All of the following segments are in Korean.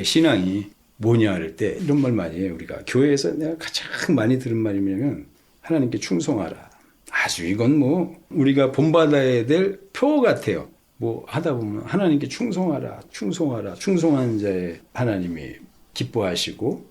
신앙이 뭐냐 할 때 이런 말 많이 해요. 우리가 교회에서 내가 가장 많이 들은 말이 뭐냐면 하나님께 충성하라. 아주 이건 뭐 우리가 본받아야 될 표 같아요. 뭐 하다 보면 하나님께 충성하라, 충성하라, 충성한 자의 하나님이 기뻐하시고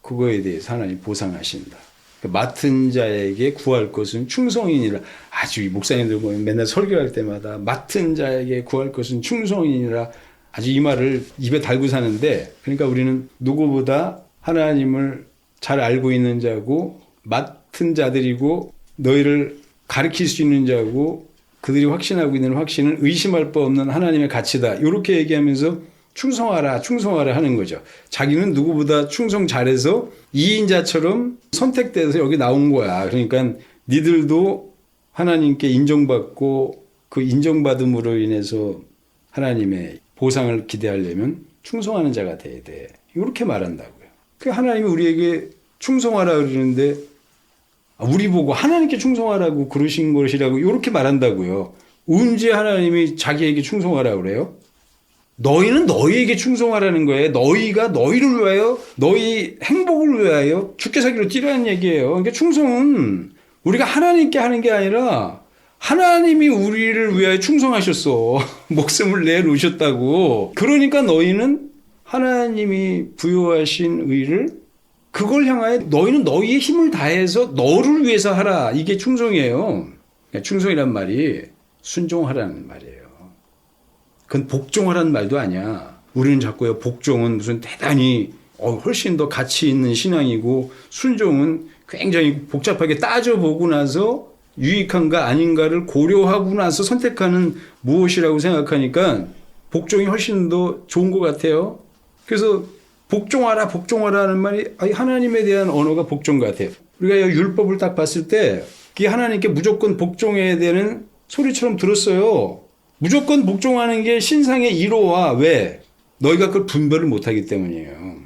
그거에 대해서 하나님 보상하신다. 맡은 자에게 구할 것은 충성이니라. 아주 이 목사님들 보면 맨날 설교할 때마다 맡은 자에게 구할 것은 충성이니라. 아주 이 말을 입에 달고 사는데, 그러니까 우리는 누구보다 하나님을 잘 알고 있는 자고 맡은 자들이고 너희를 가르칠 수 있는 자고 그들이 확신하고 있는 확신은 의심할 바 없는 하나님의 가치다. 이렇게 얘기하면서 충성하라, 충성하라 하는 거죠. 자기는 누구보다 충성 잘해서 2인자처럼 선택돼서 여기 나온 거야. 그러니까 니들도 하나님께 인정받고 그 인정받음으로 인해서 하나님의 보상을 기대하려면 충성하는 자가 돼야 돼. 이렇게 말한다고요. 그 하나님이 우리에게 충성하라 그러는데 우리 보고 하나님께 충성하라고 그러신 것이라고 이렇게 말한다고요. 언제 하나님이 자기에게 충성하라 그래요? 너희는 너희에게 충성하라는 거예요. 너희가 너희를 위하여 너희 행복을 위하여 죽게 살기로 뛰라는 얘기예요. 그러니까 충성은 우리가 하나님께 하는 게 아니라 하나님이 우리를 위하여 충성하셨어. 목숨을 내놓으셨다고. 그러니까 너희는 하나님이 부여하신 의를 그걸 향하여 너희는 너희의 힘을 다해서 너를 위해서 하라. 이게 충성이에요. 그러니까 충성이란 말이 순종하라는 말이에요. 그건 복종하라는 말도 아니야. 우리는 자꾸요 복종은 무슨 대단히 훨씬 더 가치 있는 신앙이고 순종은 굉장히 복잡하게 따져보고 나서 유익한가 아닌가를 고려하고 나서 선택하는 무엇이라고 생각하니까 복종이 훨씬 더 좋은 것 같아요. 그래서 복종하라 복종하라 하는 말이 하나님에 대한 언어가 복종 같아요. 우리가 율법을 딱 봤을 때 그게 하나님께 무조건 복종해야 되는 소리처럼 들었어요. 무조건 복종하는 게 신상의 1호와 왜? 너희가 그걸 분별을 못하기 때문이에요.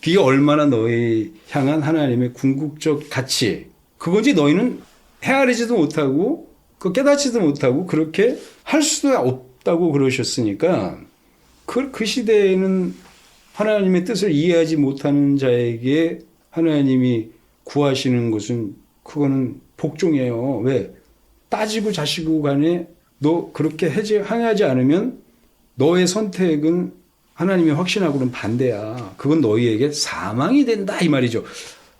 그게 얼마나 너희 향한 하나님의 궁극적 가치 그거지. 너희는 헤아리지도 못하고 깨닫지도 못하고 그렇게 할 수도 없다고 그러셨으니까 그 시대에는 하나님의 뜻을 이해하지 못하는 자에게 하나님이 구하시는 것은 그거는 복종이에요. 왜? 따지고 자시고 간에 너 그렇게 행하지 않으면 너의 선택은 하나님이 확신하고는 반대야. 그건 너희에게 사망이 된다 이 말이죠.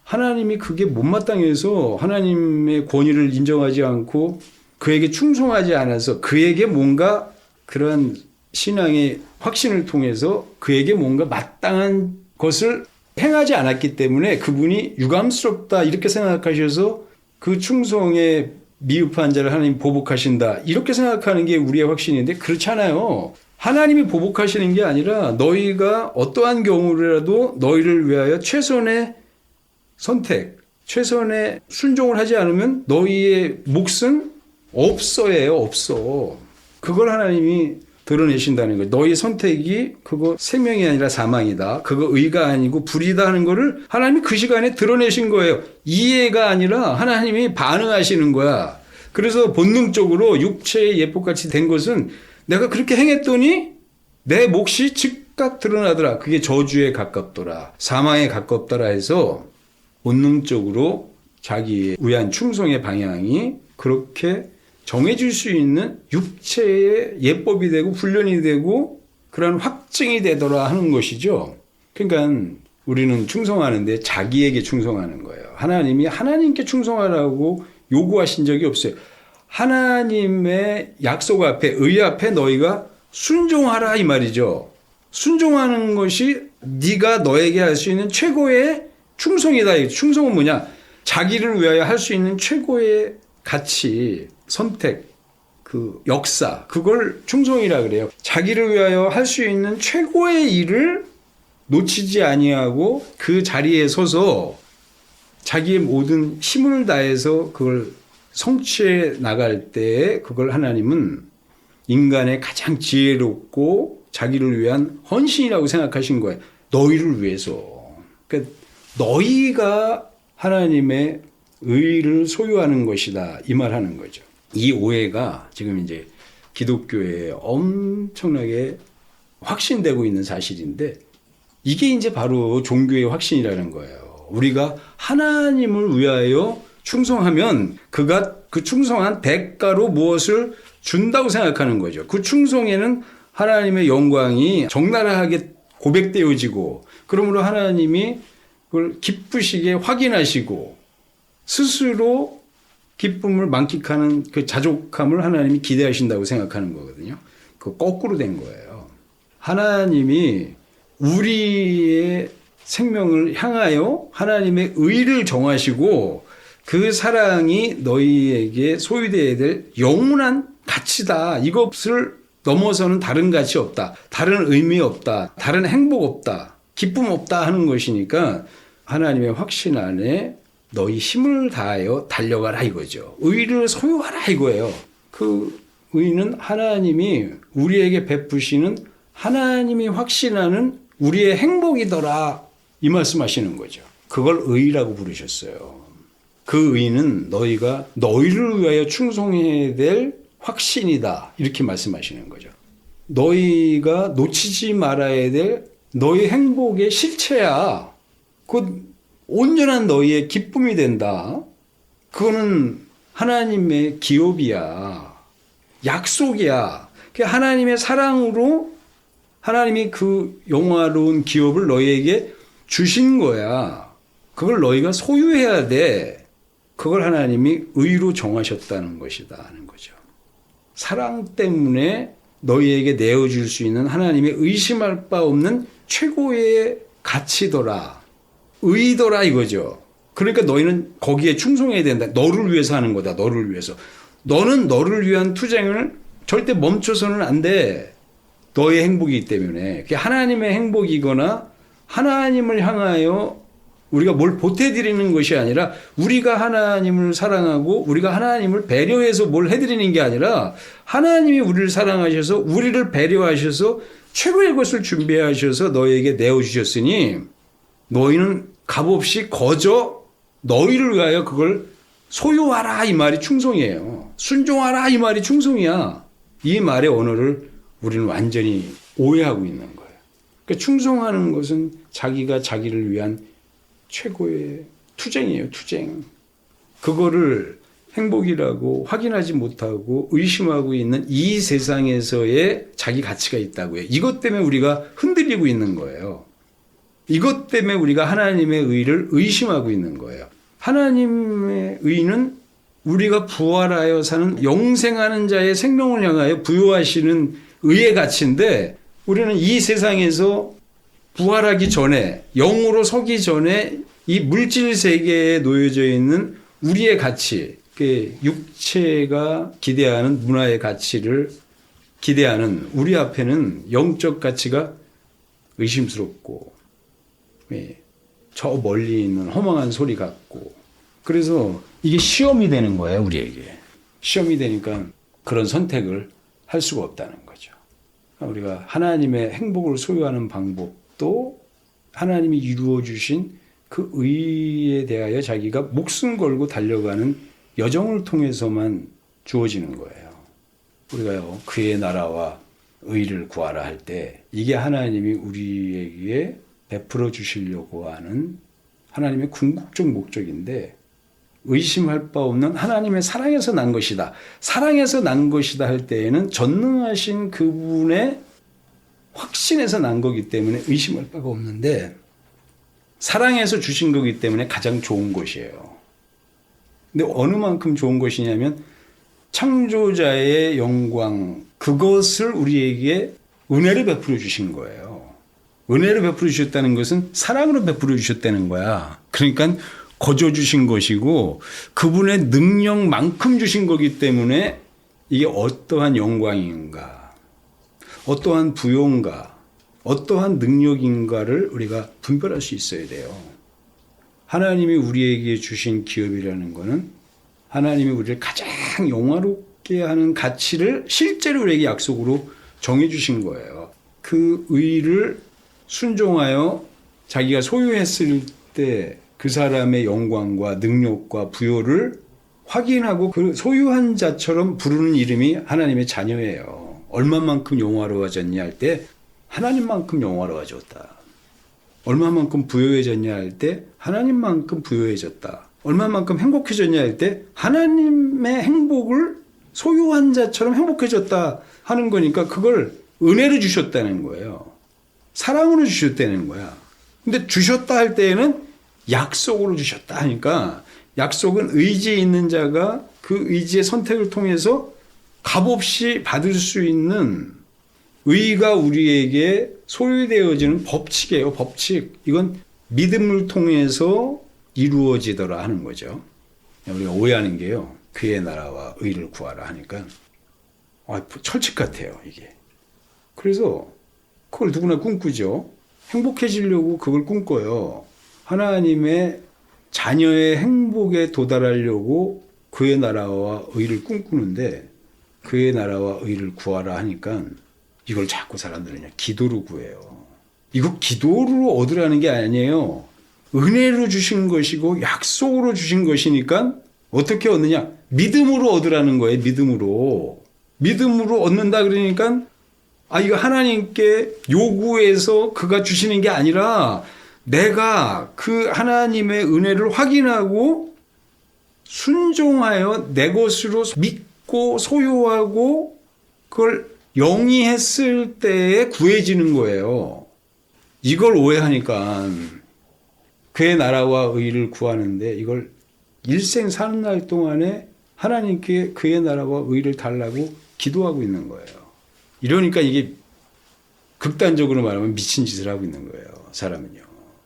하나님이 그게 못마땅해서 하나님의 권위를 인정하지 않고 그에게 충성하지 않아서 그에게 뭔가 그런 신앙의 확신을 통해서 그에게 뭔가 마땅한 것을 행하지 않았기 때문에 그분이 유감스럽다 이렇게 생각하셔서 그 충성에 미흡한 자를 하나님 보복하신다 이렇게 생각하는 게 우리의 확신인데 그렇지 않아요. 하나님이 보복하시는 게 아니라 너희가 어떠한 경우라도 너희를 위하여 최선의 선택, 최선의 순종을 하지 않으면 너희의 몫은 없어예요. 없어. 그걸 하나님이 드러내신다는 거예요. 너희 선택이 그거 생명이 아니라 사망이다. 그거 의가 아니고 불이다 하는 거를 하나님이 그 시간에 드러내신 거예요. 이해가 아니라 하나님이 반응하시는 거야. 그래서 본능적으로 육체의 예법같이 된 것은 내가 그렇게 행했더니 내 몫이 즉각 드러나더라. 그게 저주에 가깝더라. 사망에 가깝더라 해서 본능적으로 자기에 의한 충성의 방향이 그렇게 정해질 수 있는 육체의 예법이 되고 훈련이 되고 그런 확증이 되더라 하는 것이죠. 그러니까 우리는 충성하는데 자기에게 충성하는 거예요. 하나님이 하나님께 충성하라고 요구하신 적이 없어요. 하나님의 약속 앞에 의 앞에 너희가 순종하라 이 말이죠. 순종하는 것이 네가 너에게 할 수 있는 최고의 충성이다. 충성은 뭐냐? 자기를 위하여 할 수 있는 최고의 가치, 선택, 그 역사, 그걸 충성이라 그래요. 자기를 위하여 할 수 있는 최고의 일을 놓치지 아니하고 그 자리에 서서 자기의 모든 힘을 다해서 그걸 성취해 나갈 때 그걸 하나님은 인간의 가장 지혜롭고 자기를 위한 헌신이라고 생각하신 거예요. 너희를 위해서. 그러니까 너희가 하나님의 의를 소유하는 것이다. 이 말 하는 거죠. 이 오해가 지금 이제 기독교에 엄청나게 확신되고 있는 사실인데 이게 이제 바로 종교의 확신이라는 거예요. 우리가 하나님을 위하여 충성하면 그가 그 충성한 대가로 무엇을 준다고 생각하는 거죠. 그 충성에는 하나님의 영광이 적나라하게 고백되어지고, 그러므로 하나님이 그걸 기쁘시게 확인하시고 스스로 기쁨을 만끽하는 그 자족함을 하나님이 기대하신다고 생각하는 거거든요. 그 거꾸로 된 거예요. 하나님이 우리의 생명을 향하여 하나님의 의를 정하시고 그 사랑이 너희에게 소유되어야 될 영원한 가치다. 이것을 넘어서는 다른 가치 없다. 다른 의미 없다. 다른 행복 없다. 기쁨 없다 하는 것이니까 하나님의 확신 안에 너희 힘을 다하여 달려가라 이거죠. 의를 소유하라 이거예요. 그 의는 하나님이 우리에게 베푸시는 하나님이 확신하는 우리의 행복이더라 이 말씀하시는 거죠. 그걸 의라고 부르셨어요. 그 의는 너희가 너희를 위하여 충성해야 될 확신이다 이렇게 말씀하시는 거죠. 너희가 놓치지 말아야 될 너희 행복의 실체야. 그 온전한 너희의 기쁨이 된다. 그거는 하나님의 기업이야. 약속이야. 하나님의 사랑으로 하나님이 그 영화로운 기업을 너희에게 주신 거야. 그걸 너희가 소유해야 돼. 그걸 하나님이 의로 정하셨다는 것이다 하는 거죠. 사랑 때문에 너희에게 내어줄 수 있는 하나님의 의심할 바 없는 최고의 가치더라. 의더라 이거죠. 그러니까 너희는 거기에 충성해야 된다. 너를 위해서 하는 거다. 너를 위해서. 너는 너를 위한 투쟁을 절대 멈춰서는 안 돼. 너의 행복이기 때문에. 그게 하나님의 행복이거나 하나님을 향하여 우리가 뭘 보태드리는 것이 아니라 우리가 하나님을 사랑하고 우리가 하나님을 배려해서 뭘 해드리는 게 아니라 하나님이 우리를 사랑하셔서 우리를 배려하셔서 최고의 것을 준비하셔서 너에게 내어주셨으니 너희는 값없이 거저 너희를 위하여 그걸 소유하라 이 말이 충성이에요. 순종하라 이 말이 충성이야. 이 말의 언어를 우리는 완전히 오해하고 있는 거예요. 그러니까 충성하는 것은 자기가 자기를 위한 최고의 투쟁이에요. 투쟁. 그거를 행복이라고 확인하지 못하고 의심하고 있는 이 세상에서의 자기 가치가 있다고요. 이것 때문에 우리가 흔들리고 있는 거예요. 이것 때문에 우리가 하나님의 의를 의심하고 있는 거예요. 하나님의 의는 우리가 부활하여 사는 영생하는 자의 생명을 향하여 부여하시는 의의 가치인데 우리는 이 세상에서 부활하기 전에 영으로 서기 전에 이 물질 세계에 놓여져 있는 우리의 가치, 육체가 기대하는 문화의 가치를 기대하는 우리 앞에는 영적 가치가 의심스럽고 저 멀리 있는 허망한 소리 같고 그래서 이게 시험이 되는 거예요. 우리에게. 시험이 되니까 그런 선택을 할 수가 없다는 거죠. 우리가 하나님의 행복을 소유하는 방법도 하나님이 이루어 주신 그 의에 대하여 자기가 목숨 걸고 달려가는 여정을 통해서만 주어지는 거예요. 우리가요, 그의 나라와 의를 구하라 할 때 이게 하나님이 우리에게 베풀어 주시려고 하는 하나님의 궁극적 목적인데 의심할 바 없는 하나님의 사랑에서 난 것이다. 사랑에서 난 것이다 할 때에는 전능하신 그분의 확신에서 난 거기 때문에 의심할 바가 없는데 사랑에서 주신 거기 때문에 가장 좋은 것이에요. 근데 어느 만큼 좋은 것이냐면 창조자의 영광 그것을 우리에게 은혜를 베풀어 주신 거예요. 은혜를 베풀어 주셨다는 것은 사랑으로 베풀어 주셨다는 거야. 그러니까 거저 주신 것이고 그분의 능력만큼 주신 거기 때문에 이게 어떠한 영광인가, 어떠한 부요인가, 어떠한 능력인가를 우리가 분별할 수 있어야 돼요. 하나님이 우리에게 주신 기업이라는 것은 하나님이 우리를 가장 영화롭게 하는 가치를 실제로 우리에게 약속으로 정해주신 거예요. 그 의를 순종하여 자기가 소유했을 때 그 사람의 영광과 능력과 부요를 확인하고 그 소유한 자처럼 부르는 이름이 하나님의 자녀예요. 얼마만큼 영화로워졌냐 할 때 하나님만큼 영화로워졌다. 얼마만큼 부유해졌냐 할 때 하나님만큼 부유해졌다. 얼마만큼 행복해졌냐 할 때 하나님의 행복을 소유한 자처럼 행복해졌다 하는 거니까 그걸 은혜로 주셨다는 거예요. 사랑으로 주셨다는 거야. 근데 주셨다 할 때에는 약속으로 주셨다 하니까 약속은 의지에 있는 자가 그 의지의 선택을 통해서 값없이 받을 수 있는 의가 우리에게 소유되어지는 법칙이에요. 법칙. 이건 믿음을 통해서 이루어지더라 하는 거죠. 우리가 오해하는 게요. 그의 나라와 의를 구하라 하니까 철칙 같아요. 이게. 그래서 그걸 누구나 꿈꾸죠. 행복해지려고 그걸 꿈꿔요. 하나님의 자녀의 행복에 도달하려고 그의 나라와 의를 꿈꾸는데 그의 나라와 의를 구하라 하니까 이걸 자꾸 사람들은 기도로 구해요. 이거 기도로 얻으라는 게 아니에요. 은혜로 주신 것이고 약속으로 주신 것이니까 어떻게 얻느냐? 믿음으로 얻으라는 거예요. 믿음으로. 믿음으로 얻는다 그러니까 이거 하나님께 요구해서 그가 주시는 게 아니라 내가 그 하나님의 은혜를 확인하고 순종하여 내 것으로 믿고 소유하고 그걸 영위했을 때에 구해지는 거예요. 이걸 오해하니까 그의 나라와 의를 구하는데 이걸 일생 사는 날 동안에 하나님께 그의 나라와 의를 달라고 기도하고 있는 거예요. 이러니까 이게 극단적으로 말하면 미친 짓을 하고 있는 거예요. 사람은요.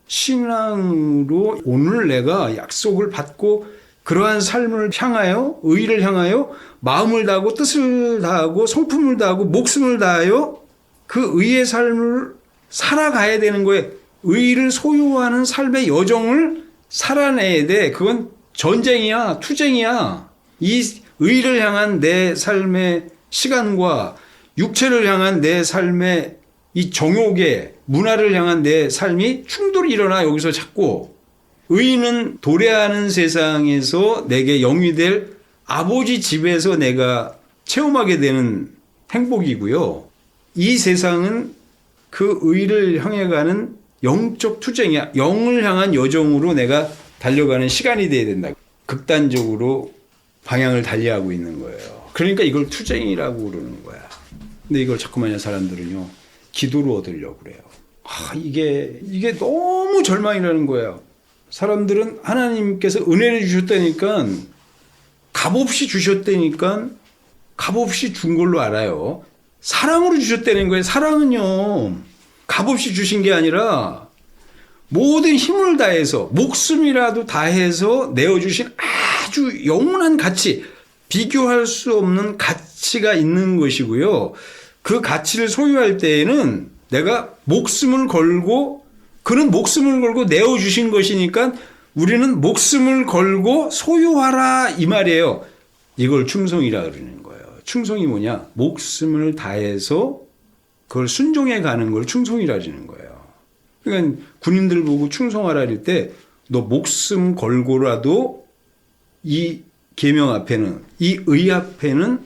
신앙으로 오늘 내가 약속을 받고 그러한 삶을 향하여 의를 향하여 마음을 다하고 뜻을 다하고 성품을 다하고 목숨을 다하여 그 의의 삶을 살아가야 되는 거예요. 의를 소유하는 삶의 여정을 살아내야 돼. 그건 전쟁이야, 투쟁이야. 이 의를 향한 내 삶의 시간과 육체를 향한 내 삶의 이 정욕의 문화를 향한 내 삶이 충돌이 일어나 여기서 자꾸 의는 도래하는 세상에서 내게 영위될 아버지 집에서 내가 체험하게 되는 행복이고요. 이 세상은 그 의를 향해 가는 영적 투쟁이야. 영을 향한 여정으로 내가 달려가는 시간이 돼야 된다. 극단적으로 방향을 달리하고 있는 거예요. 그러니까 이걸 투쟁이라고 그러는 거야. 근데 이걸 자꾸만 사람들은요. 기도로 얻으려고 그래요. 이게 너무 절망이라는 거예요. 사람들은 하나님께서 은혜를 주셨다니까 값없이 주셨다니까 값없이 준 걸로 알아요. 사랑으로 주셨다는 거예요. 사랑은요. 값없이 주신 게 아니라 모든 힘을 다해서 목숨이라도 다해서 내어주신 아주 영원한 가치, 비교할 수 없는 가치가 있는 것이고요. 그 가치를 소유할 때에는 내가 목숨을 걸고 그는 목숨을 걸고 내어주신 것이니까 우리는 목숨을 걸고 소유하라 이 말이에요. 이걸 충성이라 그러는 거예요. 충성이 뭐냐? 목숨을 다해서 그걸 순종해 가는 걸 충성이라 그러는 거예요. 그러니까 군인들 보고 충성하라 할 때 너 목숨 걸고라도 이 계명 앞에는 이 의 앞에는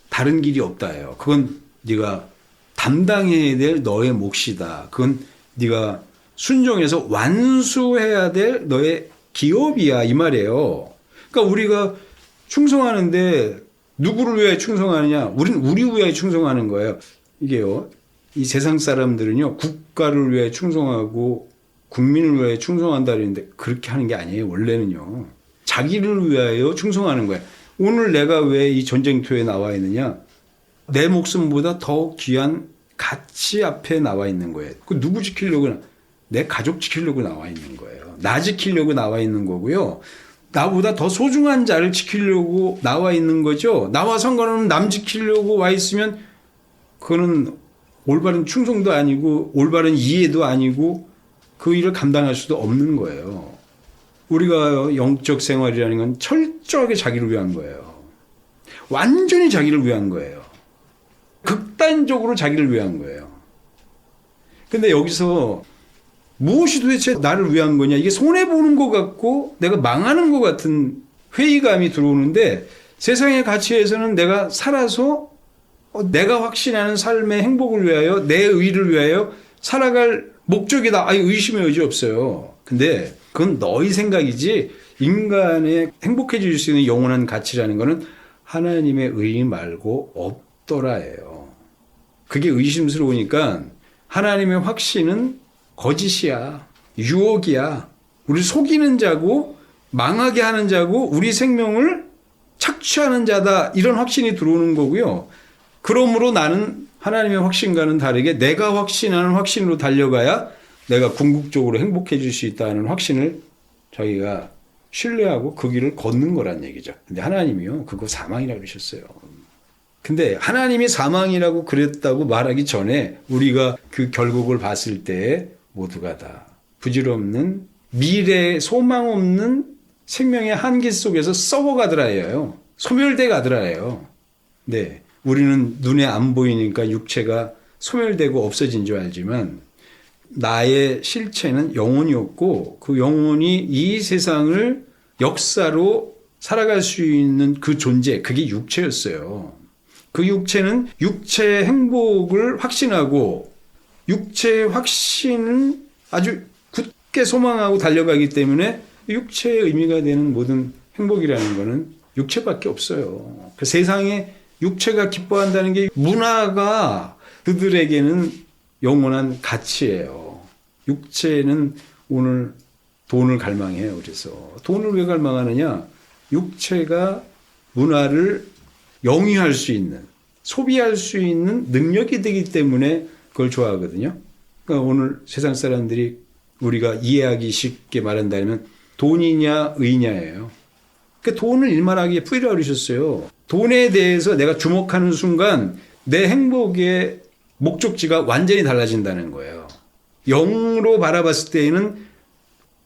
다른 길이 없다예요. 그건 네가 담당해야 될 너의 몫이다. 그건 네가 순종해서 완수해야 될 너의 기업이야 이 말이에요. 그러니까 우리가 충성하는데 누구를 위해 충성하느냐? 우리는 우리 위해 충성하는 거예요. 이게요. 이 세상 사람들은요. 국가를 위해 충성하고 국민을 위해 충성한다 그러는데 그렇게 하는 게 아니에요. 원래는요. 자기를 위하여 충성하는 거예요. 오늘 내가 왜 이 전쟁터에 나와 있느냐? 내 목숨보다 더 귀한 가치 앞에 나와 있는 거예요. 그 누구 지키려고? 내 가족 지키려고 나와 있는 거예요. 나 지키려고 나와 있는 거고요. 나보다 더 소중한 자를 지키려고 나와 있는 거죠. 나와 상관없는 남 지키려고 와 있으면 그거는 올바른 충성도 아니고 올바른 이해도 아니고 그 일을 감당할 수도 없는 거예요. 우리가 영적 생활이라는 건 철저하게 자기를 위한 거예요. 완전히 자기를 위한 거예요. 극단적으로 자기를 위한 거예요. 근데 여기서 무엇이 도대체 나를 위한 거냐? 이게 손해보는 것 같고 내가 망하는 것 같은 회의감이 들어오는데 세상의 가치에서는 내가 살아서 내가 확신하는 삶의 행복을 위하여 내 의를 위하여 살아갈 목적이다. 아니, 의심의 여지 없어요. 근데 그건 너희 생각이지 인간의 행복해질 수 있는 영원한 가치라는 거는 하나님의 의 말고 없더라예요. 그게 의심스러우니까 하나님의 확신은 거짓이야. 유혹이야. 우리 속이는 자고 망하게 하는 자고 우리 생명을 착취하는 자다. 이런 확신이 들어오는 거고요. 그러므로 나는 하나님의 확신과는 다르게 내가 확신하는 확신으로 달려가야 내가 궁극적으로 행복해질 수 있다는 확신을 저희가 신뢰하고 그 길을 걷는 거란 얘기죠. 근데 하나님이요, 그거 사망이라고 그러셨어요. 근데 하나님이 사망이라고 그랬다고 말하기 전에 우리가 그 결국을 봤을 때 모두가 다 부질없는 미래에 소망 없는 생명의 한계 속에서 썩어가더라예요. 소멸돼 가더라예요. 네, 우리는 눈에 안 보이니까 육체가 소멸되고 없어진 줄 알지만 나의 실체는 영혼이었고 그 영혼이 이 세상을 역사로 살아갈 수 있는 그 존재, 그게 육체였어요. 그 육체는 육체의 행복을 확신하고 육체의 확신은 아주 굳게 소망하고 달려가기 때문에 육체의 의미가 되는 모든 행복이라는 것은 육체밖에 없어요. 그 세상에 육체가 기뻐한다는 게 문화가 그들에게는 영원한 가치예요. 육체는 오늘 돈을 갈망해요. 그래서 돈을 왜 갈망하느냐? 육체가 문화를 영위할 수 있는, 소비할 수 있는 능력이 되기 때문에 그걸 좋아하거든요. 그러니까 오늘 세상 사람들이 우리가 이해하기 쉽게 말한다면 돈이냐 의냐예요. 그러니까 돈을 일말하게 뿌리라 그러셨어요. 돈에 대해서 내가 주목하는 순간 내 행복의 목적지가 완전히 달라진다는 거예요. 영으로 바라봤을 때에는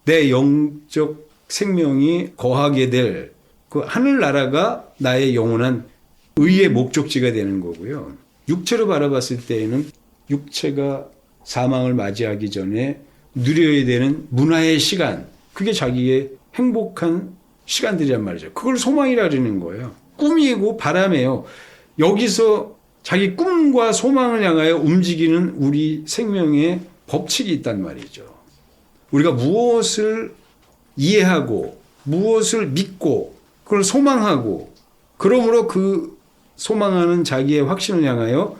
내 영적 생명이 거하게 될 그 하늘나라가 나의 영원한 의의 목적지가 되는 거고요. 육체로 바라봤을 때에는 육체가 사망을 맞이하기 전에 누려야 되는 문화의 시간, 그게 자기의 행복한 시간들이란 말이죠. 그걸 소망이라 그러는 거예요. 꿈이고 바람이에요. 여기서 자기 꿈과 소망을 향하여 움직이는 우리 생명의 법칙이 있단 말이죠. 우리가 무엇을 이해하고 무엇을 믿고 그걸 소망하고 그러므로 그 소망하는 자기의 확신을 향하여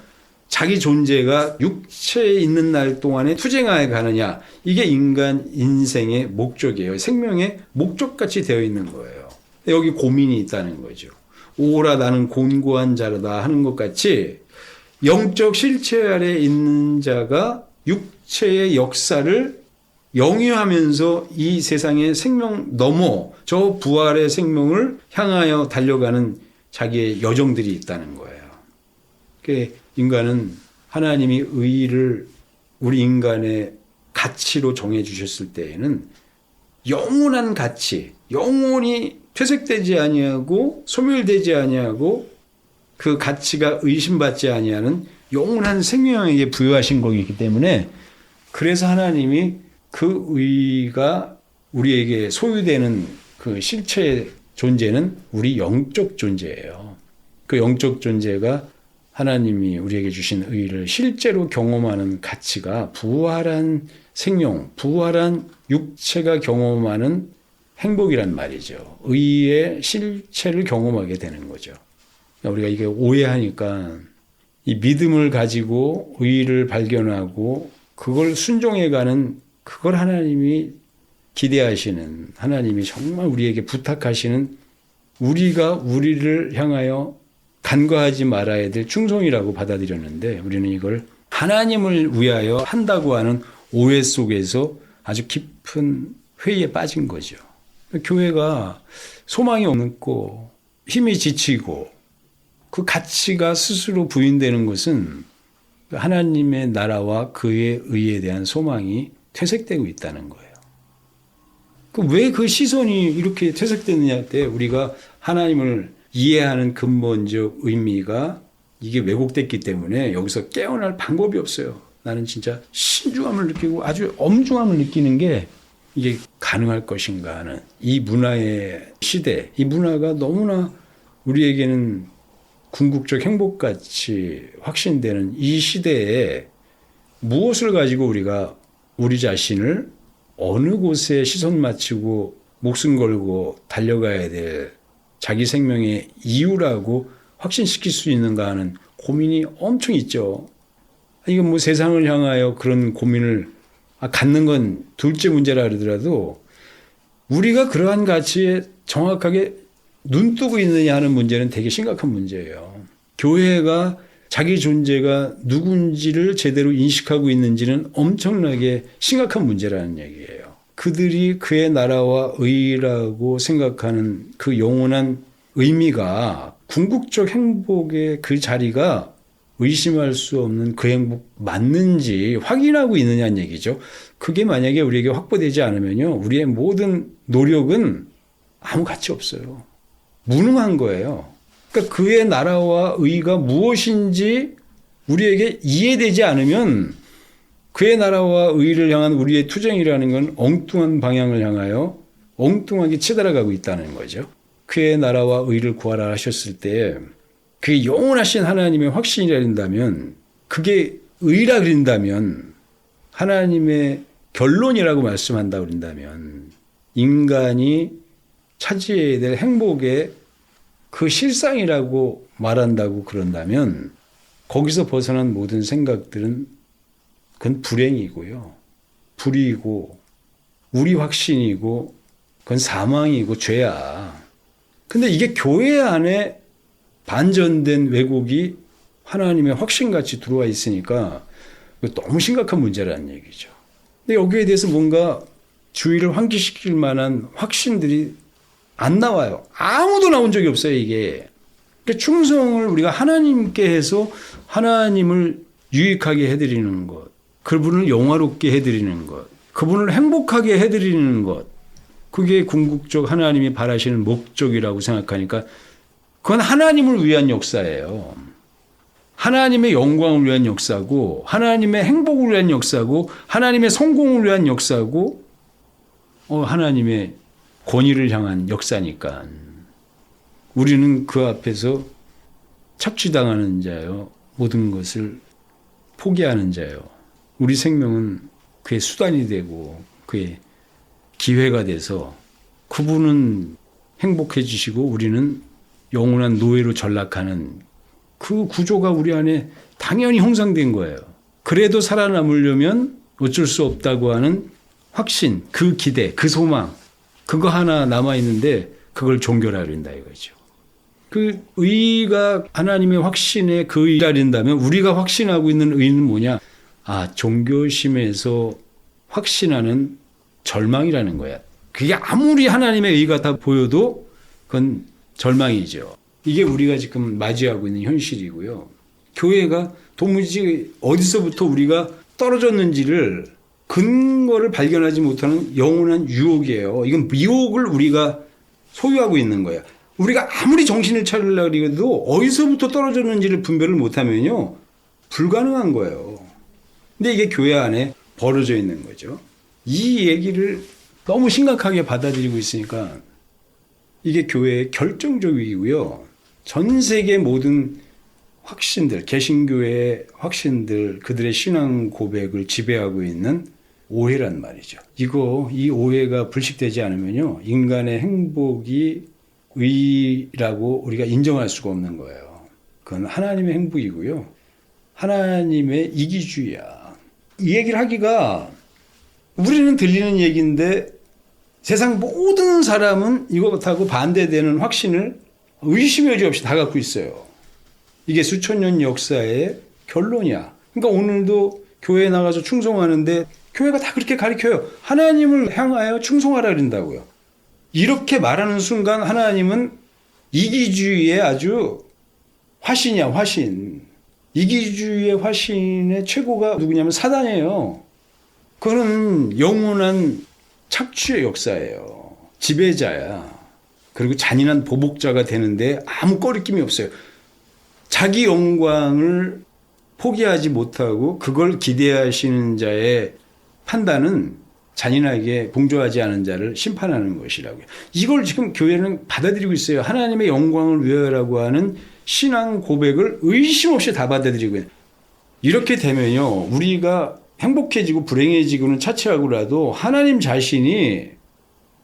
자기 존재가 육체에 있는 날 동안에 투쟁하여 가느냐, 이게 인간 인생의 목적이에요. 생명의 목적같이 되어 있는 거예요. 여기 고민이 있다는 거죠. 오라 나는 곤고한 자로다 하는 것 같이 영적 실체 아래 있는 자가 육체의 역사를 영위하면서 이 세상의 생명 넘어 저 부활의 생명을 향하여 달려가는 자기의 여정들이 있다는 거예요. 그러니까 인간은 하나님이 의를 우리 인간의 가치로 정해 주셨을 때에는 영원한 가치, 영원히 퇴색되지 아니하고 소멸되지 아니하고 그 가치가 의심받지 아니하는 영원한 생명에게 부여하신 거기 때문에 그래서 하나님이 그 의가 우리에게 소유되는 그 실체의 존재는 우리 영적 존재예요. 그 영적 존재가 하나님이 우리에게 주신 의를 실제로 경험하는 가치가 부활한 생명, 부활한 육체가 경험하는 행복이란 말이죠. 의의 실체를 경험하게 되는 거죠. 우리가 이게 오해하니까 이 믿음을 가지고 의를 발견하고 그걸 순종해가는 그걸 하나님이 기대하시는, 하나님이 정말 우리에게 부탁하시는 우리가 우리를 향하여 간과하지 말아야 될 충성이라고 받아들였는데 우리는 이걸 하나님을 위하여 한다고 하는 오해 속에서 아주 깊은 회의에 빠진 거죠. 교회가 소망이 없고 힘이 지치고 그 가치가 스스로 부인되는 것은 하나님의 나라와 그의 의에 대한 소망이 퇴색되고 있다는 거예요. 왜 그 시선이 이렇게 퇴색되느냐 할 때 우리가 하나님을 이해하는 근본적 의미가 이게 왜곡됐기 때문에 여기서 깨어날 방법이 없어요. 나는 진짜 신중함을 느끼고 아주 엄중함을 느끼는 게 이게 가능할 것인가 하는 이 문화의 시대, 이 문화가 너무나 우리에게는 궁극적 행복같이 확신되는 이 시대에 무엇을 가지고 우리가 우리 자신을 어느 곳에 시선 맞추고 목숨 걸고 달려가야 될 자기 생명의 이유라고 확신시킬 수 있는가 하는 고민이 엄청 있죠. 이건 뭐 세상을 향하여 그런 고민을 갖는 건 둘째 문제라 그러더라도 우리가 그러한 가치에 정확하게 눈 뜨고 있느냐 하는 문제는 되게 심각한 문제예요. 교회가 자기 존재가 누군지를 제대로 인식하고 있는지는 엄청나게 심각한 문제라는 얘기예요. 그들이 그의 나라와 의라고 생각하는 그 영원한 의미가 궁극적 행복의 그 자리가 의심할 수 없는 그 행복 맞는지 확인하고 있느냐는 얘기죠. 그게 만약에 우리에게 확보되지 않으면요, 우리의 모든 노력은 아무 가치 없어요. 무능한 거예요. 그러니까 그의 나라와 의가 무엇인지 우리에게 이해되지 않으면 그의 나라와 의를 향한 우리의 투쟁이라는 건 엉뚱한 방향을 향하여 엉뚱하게 치달아가고 있다는 거죠. 그의 나라와 의를 구하라 하셨을 때 그게 영원하신 하나님의 확신이라 그런다면, 그게 의라 그런다면, 하나님의 결론이라고 말씀한다 그런다면, 인간이 차지해야 될 행복의 그 실상이라고 말한다고 그런다면, 거기서 벗어난 모든 생각들은 그건 불행이고요, 불의이고, 우리 확신이고, 그건 사망이고 죄야. 근데 이게 교회 안에 반전된 왜곡이 하나님의 확신같이 들어와 있으니까 너무 심각한 문제라는 얘기죠. 근데 여기에 대해서 뭔가 주의를 환기시킬 만한 확신들이 안 나와요. 아무도 나온 적이 없어요, 이게. 그러니까 충성을 우리가 하나님께 해서 하나님을 유익하게 해드리는 것, 그분을 영화롭게 해드리는 것, 그분을 행복하게 해드리는 것, 그게 궁극적 하나님이 바라시는 목적이라고 생각하니까 그건 하나님을 위한 역사예요. 하나님의 영광을 위한 역사고, 하나님의 행복을 위한 역사고, 하나님의 성공을 위한 역사고, 하나님의 권위를 향한 역사니까 우리는 그 앞에서 착취당하는 자요, 모든 것을 포기하는 자요. 우리 생명은 그의 수단이 되고 그의 기회가 돼서 그분은 행복해지시고 우리는 영원한 노예로 전락하는 그 구조가 우리 안에 당연히 형성된 거예요. 그래도 살아남으려면 어쩔 수 없다고 하는 확신, 그 기대, 그 소망, 그거 하나 남아있는데 그걸 종교라 그런다 이거죠. 그 의가 하나님의 확신에 그 의라 그런다면 우리가 확신하고 있는 의는 뭐냐? 종교심에서 확신하는 절망이라는 거야. 그게 아무리 하나님의 의 같아 보여도 그건 절망이죠. 이게 우리가 지금 맞이하고 있는 현실이고요. 교회가 도무지 어디서부터 우리가 떨어졌는지를 근거를 발견하지 못하는 영원한 유혹이에요. 이건 미혹을 우리가 소유하고 있는 거예요. 우리가 아무리 정신을 차리려고 해도 어디서부터 떨어졌는지를 분별을 못하면요, 불가능한 거예요. 근데 이게 교회 안에 벌어져 있는 거죠. 이 얘기를 너무 심각하게 받아들이고 있으니까 이게 교회의 결정적 위기고요. 전 세계 모든 확신들, 개신교회의 확신들, 그들의 신앙 고백을 지배하고 있는 오해란 말이죠. 이 오해가 불식되지 않으면요, 인간의 행복이 의라고 우리가 인정할 수가 없는 거예요. 그건 하나님의 행복이고요, 하나님의 이기주의야. 이 얘기를 하기가 우리는 들리는 얘기인데 세상 모든 사람은 이것하고 반대되는 확신을 의심 여지 없이 다 갖고 있어요. 이게 수천 년 역사의 결론이야. 그러니까 오늘도 교회에 나가서 충성하는데 교회가 다 그렇게 가르쳐요. 하나님을 향하여 충성하라 그런다고요. 이렇게 말하는 순간 하나님은 이기주의의 아주 화신이야, 화신. 이기주의의 화신의 최고가 누구냐면 사단이에요. 그거는 영원한 착취의 역사예요. 지배자야. 그리고 잔인한 보복자가 되는데 아무 꺼리낌이 없어요. 자기 영광을 포기하지 못하고 그걸 기대하시는 자의 판단은 잔인하게 봉조하지 않은 자를 심판하는 것이라고요. 이걸 지금 교회는 받아들이고 있어요. 하나님의 영광을 위하여라고 하는 신앙 고백을 의심 없이 다 받아들이고 있어요. 이렇게 되면요, 우리가 행복해지고 불행해지고는 차치하고라도 하나님 자신이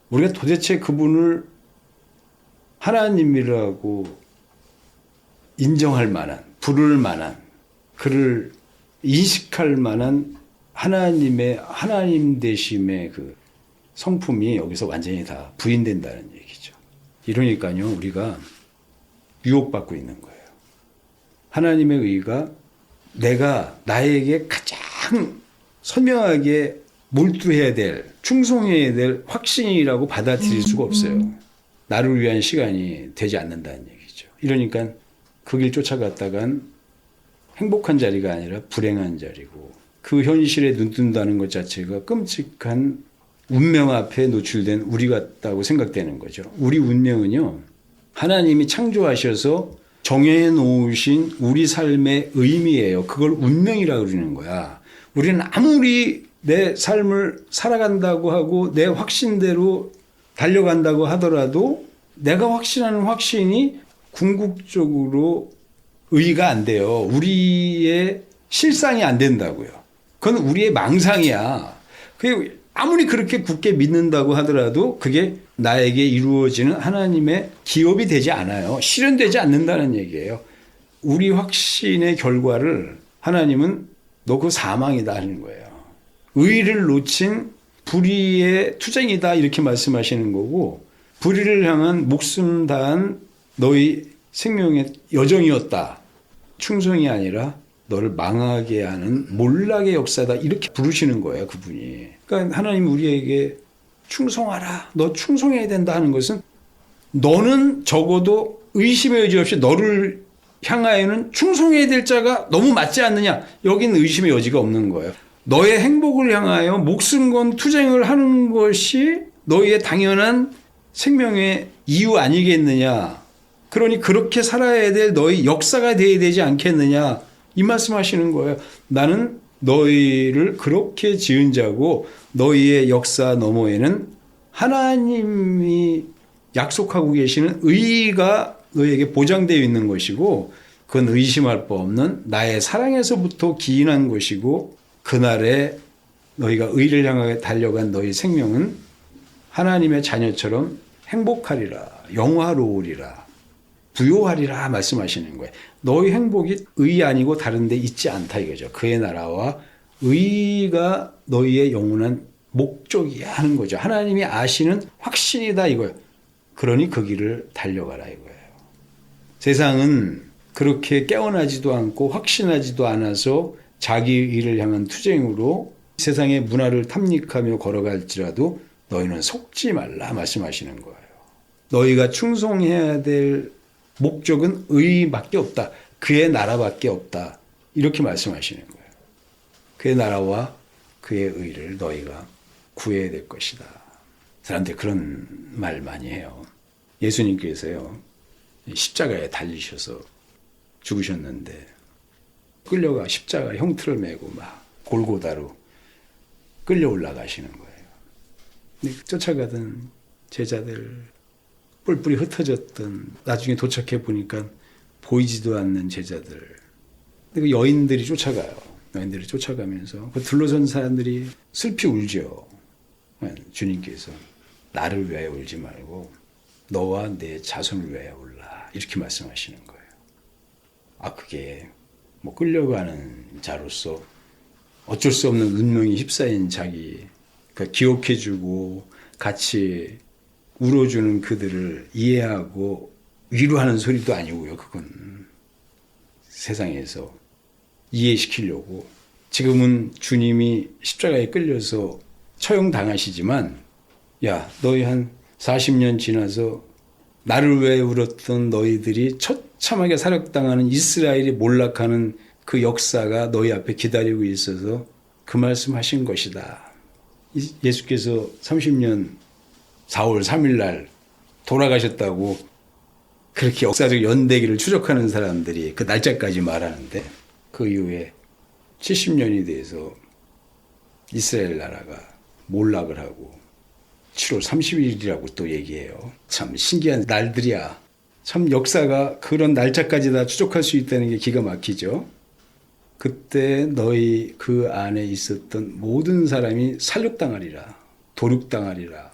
우리가 도대체 그분을 하나님이라고 인정할 만한, 부를 만한, 그를 인식할 만한 하나님 되심의 그 성품이 여기서 완전히 다 부인된다는 얘기죠. 이러니까요, 우리가 유혹받고 있는 거예요. 하나님의 의가 내가 나에게 가장 선명하게 몰두해야 될, 충성해야 될 확신이라고 받아들일 수가 없어요. 나를 위한 시간이 되지 않는다는 얘기죠. 이러니까 그 길 쫓아갔다간 행복한 자리가 아니라 불행한 자리고 그 현실에 눈뜬다는 것 자체가 끔찍한 운명 앞에 노출된 우리 같다고 생각되는 거죠. 우리 운명은요, 하나님이 창조하셔서 정해 놓으신 우리 삶의 의미예요. 그걸 운명이라고 그러는 거야. 우리는 아무리 내 삶을 살아간다고 하고 내 확신대로 달려간다고 하더라도 내가 확신하는 확신이 궁극적으로 의가 안 돼요. 우리의 실상이 안 된다고요. 그건 우리의 망상이야. 그게 아무리 그렇게 굳게 믿는다고 하더라도 그게 나에게 이루어지는 하나님의 기업이 되지 않아요. 실현되지 않는다는 얘기예요. 우리 확신의 결과를 하나님은 너 그 사망이다 하는 거예요. 의를 놓친 불의의 투쟁이다 이렇게 말씀하시는 거고, 불의를 향한 목숨 다한 너희 생명의 여정이었다. 충성이 아니라 너를 망하게 하는 몰락의 역사다 이렇게 부르시는 거예요, 그분이. 그러니까 하나님 우리에게 충성하라, 너 충성해야 된다 하는 것은 너는 적어도 의심의 여지 없이 너를 향하여는 충성해야 될 자가 너무 맞지 않느냐, 여기는 의심의 여지가 없는 거예요. 너의 행복을 향하여 목숨 건 투쟁을 하는 것이 너희의 당연한 생명의 이유 아니겠느냐. 그러니 그렇게 살아야 될 너희 역사가 되어야 되지 않겠느냐, 이 말씀하시는 거예요. 나는 너희를 그렇게 지은 자고 너희의 역사 너머에는 하나님이 약속하고 계시는 의가 너희에게 보장되어 있는 것이고, 그건 의심할 바 없는 나의 사랑에서부터 기인한 것이고, 그날에 너희가 의를 향하여 달려간 너희 생명은 하나님의 자녀처럼 행복하리라, 영화로우리라, 부요하리라 말씀하시는 거예요. 너희 행복이 의 아니고 다른 데 있지 않다 이거죠. 그의 나라와 의가 너희의 영원한 목적이야 하는 거죠. 하나님이 아시는 확신이다 이거예요. 그러니 그 길을 달려가라 이거예요. 세상은 그렇게 깨어나지도 않고 확신하지도 않아서 자기 일을 향한 투쟁으로 세상의 문화를 탐닉하며 걸어갈지라도 너희는 속지 말라 말씀하시는 거예요. 너희가 충성해야 될 목적은 의밖에 없다. 그의 나라밖에 없다. 이렇게 말씀하시는 거예요. 그의 나라와 그의 의를 너희가 구해야 될 것이다. 사람들이 그런 말 많이 해요. 예수님께서요, 십자가에 달리셔서 죽으셨는데 끌려가 십자가 형틀을 메고 막 골고다로 끌려 올라가시는 거예요. 근데 쫓아가던 제자들, 뿔뿔이 흩어졌던, 나중에 도착해 보니까 보이지도 않는 제자들. 근데 그 여인들이 쫓아가요. 여인들이 쫓아가면서 그 둘러선 사람들이 슬피 울죠. 주님께서 나를 위하여 울지 말고 너와 내 자손을 위하여 울라 이렇게 말씀하시는 거예요. 그게 뭐 끌려가는 자로서 어쩔 수 없는 운명이 휩싸인 자기, 그러니까 기억해주고 같이 울어주는 그들을 이해하고 위로하는 소리도 아니고요. 그건 세상에서 이해시키려고, 지금은 주님이 십자가에 끌려서 처형당하시지만, 야, 너희 한 40년 지나서 나를 위해 울었던 너희들이 처참하게 사력당하는 이스라엘이 몰락하는 그 역사가 너희 앞에 기다리고 있어서 그 말씀하신 것이다. 예수께서 30년 4월 3일 날 돌아가셨다고 그렇게 역사적 연대기를 추적하는 사람들이 그 날짜까지 말하는데, 그 이후에 70년이 돼서 이스라엘 나라가 몰락을 하고 7월 30일이라고 또 얘기해요. 참 신기한 날들이야. 참 역사가 그런 날짜까지 다 추적할 수 있다는 게 기가 막히죠. 그때 너희 그 안에 있었던 모든 사람이 살육당하리라. 도륙당하리라.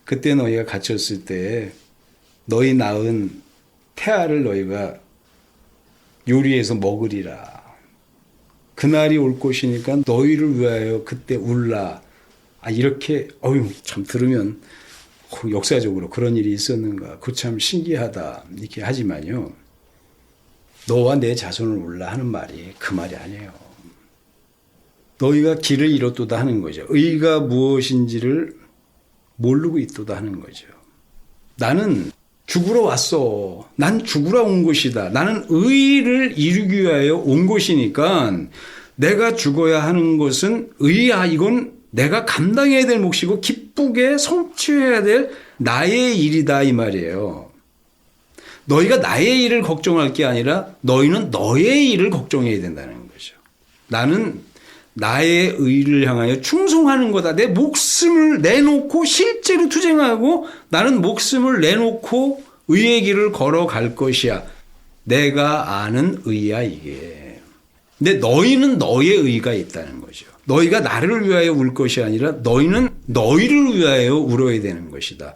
그때 너희가 갇혔을 때 너희 낳은 태아를 너희가 요리해서 먹으리라. 그날이 올 것이니까 너희를 위하여 그때 울라. 이렇게 참 들으면 역사적으로 그런 일이 있었는가. 그 참 신기하다. 이렇게 하지만요. 너와 내 자손을 울라 하는 말이 그 말이 아니에요. 너희가 길을 잃었도다 하는 거죠. 의가 무엇인지를 모르고 있도다 하는 거죠. 나는 죽으러 왔어. 난 죽으러 온 것이다. 나는 의를 이루기 위하여 온 것이니까 내가 죽어야 하는 것은 의야. 이건 내가 감당해야 될 몫이고 기쁘게 성취해야 될 나의 일이다 이 말이에요. 너희가 나의 일을 걱정할 게 아니라 너희는 너의 일을 걱정해야 된다는 거죠. 나는 나의 의를 향하여 충성하는 거다. 내 목숨을 내놓고 실제로 투쟁하고 나는 목숨을 내놓고 의의 길을 걸어갈 것이야. 내가 아는 의야 이게. 근데 너희는 너의 의가 있다는 거죠. 너희가 나를 위하여 울 것이 아니라 너희는 너희를 위하여 울어야 되는 것이다.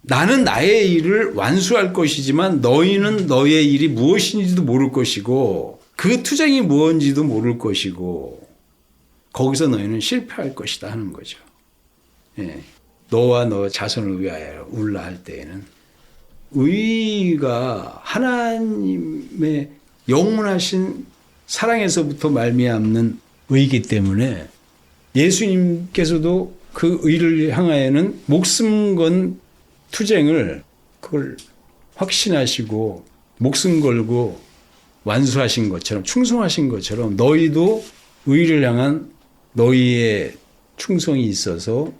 나는 나의 일을 완수할 것이지만 너희는 너의 일이 무엇인지도 모를 것이고 그 투쟁이 무엇인지도 모를 것이고 거기서 너희는 실패할 것이다 하는 거죠. 예. 너와 너 자손을 위하여 울라 할 때에는 의가 하나님의 영원하신 사랑에서부터 말미암는 의이기 때문에 예수님께서도 그 의를 향하여는 목숨 건 투쟁을 그걸 확신하시고 목숨 걸고 완수하신 것처럼 충성하신 것처럼 너희도 의를 향한 너희의 충성이 있어서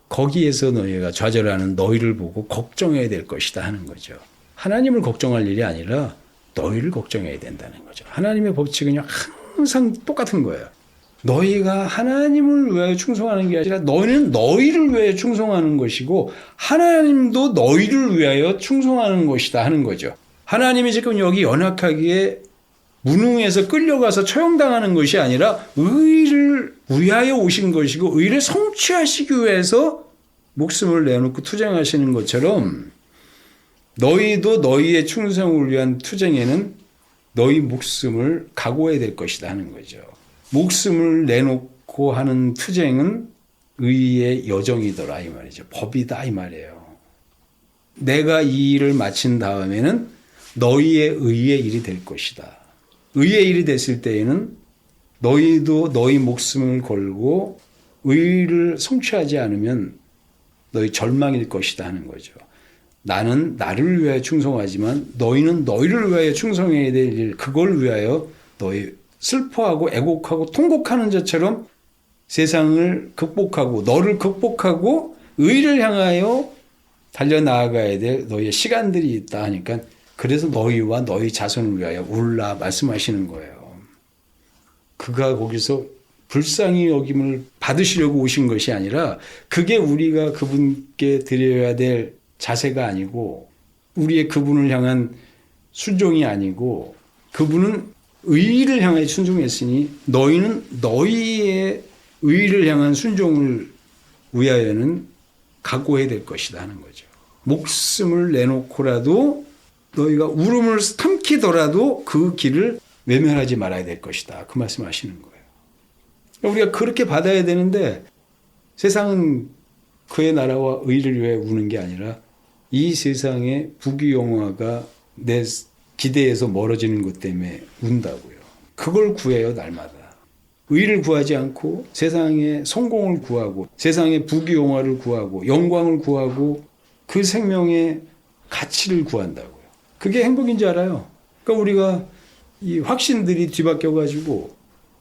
거기에서 너희가 좌절하는 너희를 보고 걱정해야 될 것이다 하는 거죠. 하나님을 걱정할 일이 아니라 너희를 걱정해야 된다는 거죠. 하나님의 법칙은 항상 똑같은 거예요. 너희가 하나님을 위하여 충성하는 게 아니라 너희는 너희를 위하여 충성하는 것이고 하나님도 너희를 위하여 충성하는 것이다 하는 거죠. 하나님이 지금 여기 연약하기에 무능해서 끌려가서 처형당하는 것이 아니라 의를 위하여 오신 것이고 의를 성취하시기 위해서 목숨을 내놓고 투쟁하시는 것처럼 너희도 너희의 충성을 위한 투쟁에는 너희 목숨을 각오해야 될 것이다 하는 거죠. 목숨을 내놓고 하는 투쟁은 의의 여정이더라 이 말이죠. 법이다 이 말이에요. 내가 이 일을 마친 다음에는 너희의 의의 일이 될 것이다. 의의 일이 됐을 때에는 너희도 너희 목숨을 걸고 의를 성취하지 않으면 너희 절망일 것이다 하는 거죠. 나는 나를 위하여 충성하지만 너희는 너희를 위하여 충성해야 될 일, 그걸 위하여 너희 슬퍼하고 애곡하고 통곡하는 자처럼 세상을 극복하고 너를 극복하고 의를 향하여 달려나아가야 될 너희의 시간들이 있다 하니까 그래서 너희와 너희 자손을 위하여 울라 말씀하시는 거예요. 그가 거기서 불쌍히 여김을 받으시려고 오신 것이 아니라 그게 우리가 그분께 드려야 될 자세가 아니고 우리의 그분을 향한 순종이 아니고 그분은 의를 향해 순종했으니 너희는 너희의 의를 향한 순종을 위하여는 각오해야 될 것이다 하는 거죠. 목숨을 내놓고라도 너희가 울음을 삼키더라도 그 길을 외면하지 말아야 될 것이다. 그 말씀하시는 거예요. 우리가 그렇게 받아야 되는데 세상은 그의 나라와 의를 위해 우는 게 아니라 이 세상의 부귀영화가 내 기대에서 멀어지는 것 때문에 운다고요. 그걸 구해요, 날마다. 의를 구하지 않고 세상의 성공을 구하고 세상의 부귀영화를 구하고 영광을 구하고 그 생명의 가치를 구한다고요. 그게 행복인지 알아요. 그러니까 우리가 이 확신들이 뒤바뀌어가지고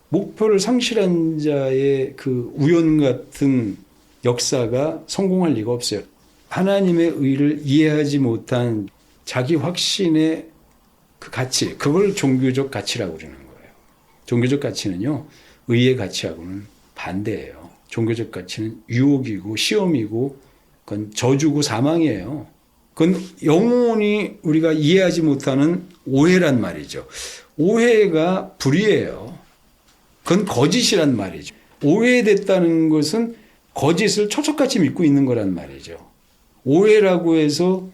목표를 상실한 자의 그 우연 같은 역사가 성공할 리가 없어요. 하나님의 의를 이해하지 못한 자기 확신의 그 가치, 그걸 종교적 가치라고 그러는 거예요. 종교적 가치는요, 의의 가치하고는 반대예요. 종교적 가치는 유혹이고 시험이고 그건 저주고 사망이에요. 그건 영원히 우리가 이해하지 못하는 오해란 말이죠. 오해가 불이에요. 그건 거짓이란 말이죠. 오해됐다는 것은 거짓을 초석같이 믿고 있는 거란 말이죠. 오해라고 해서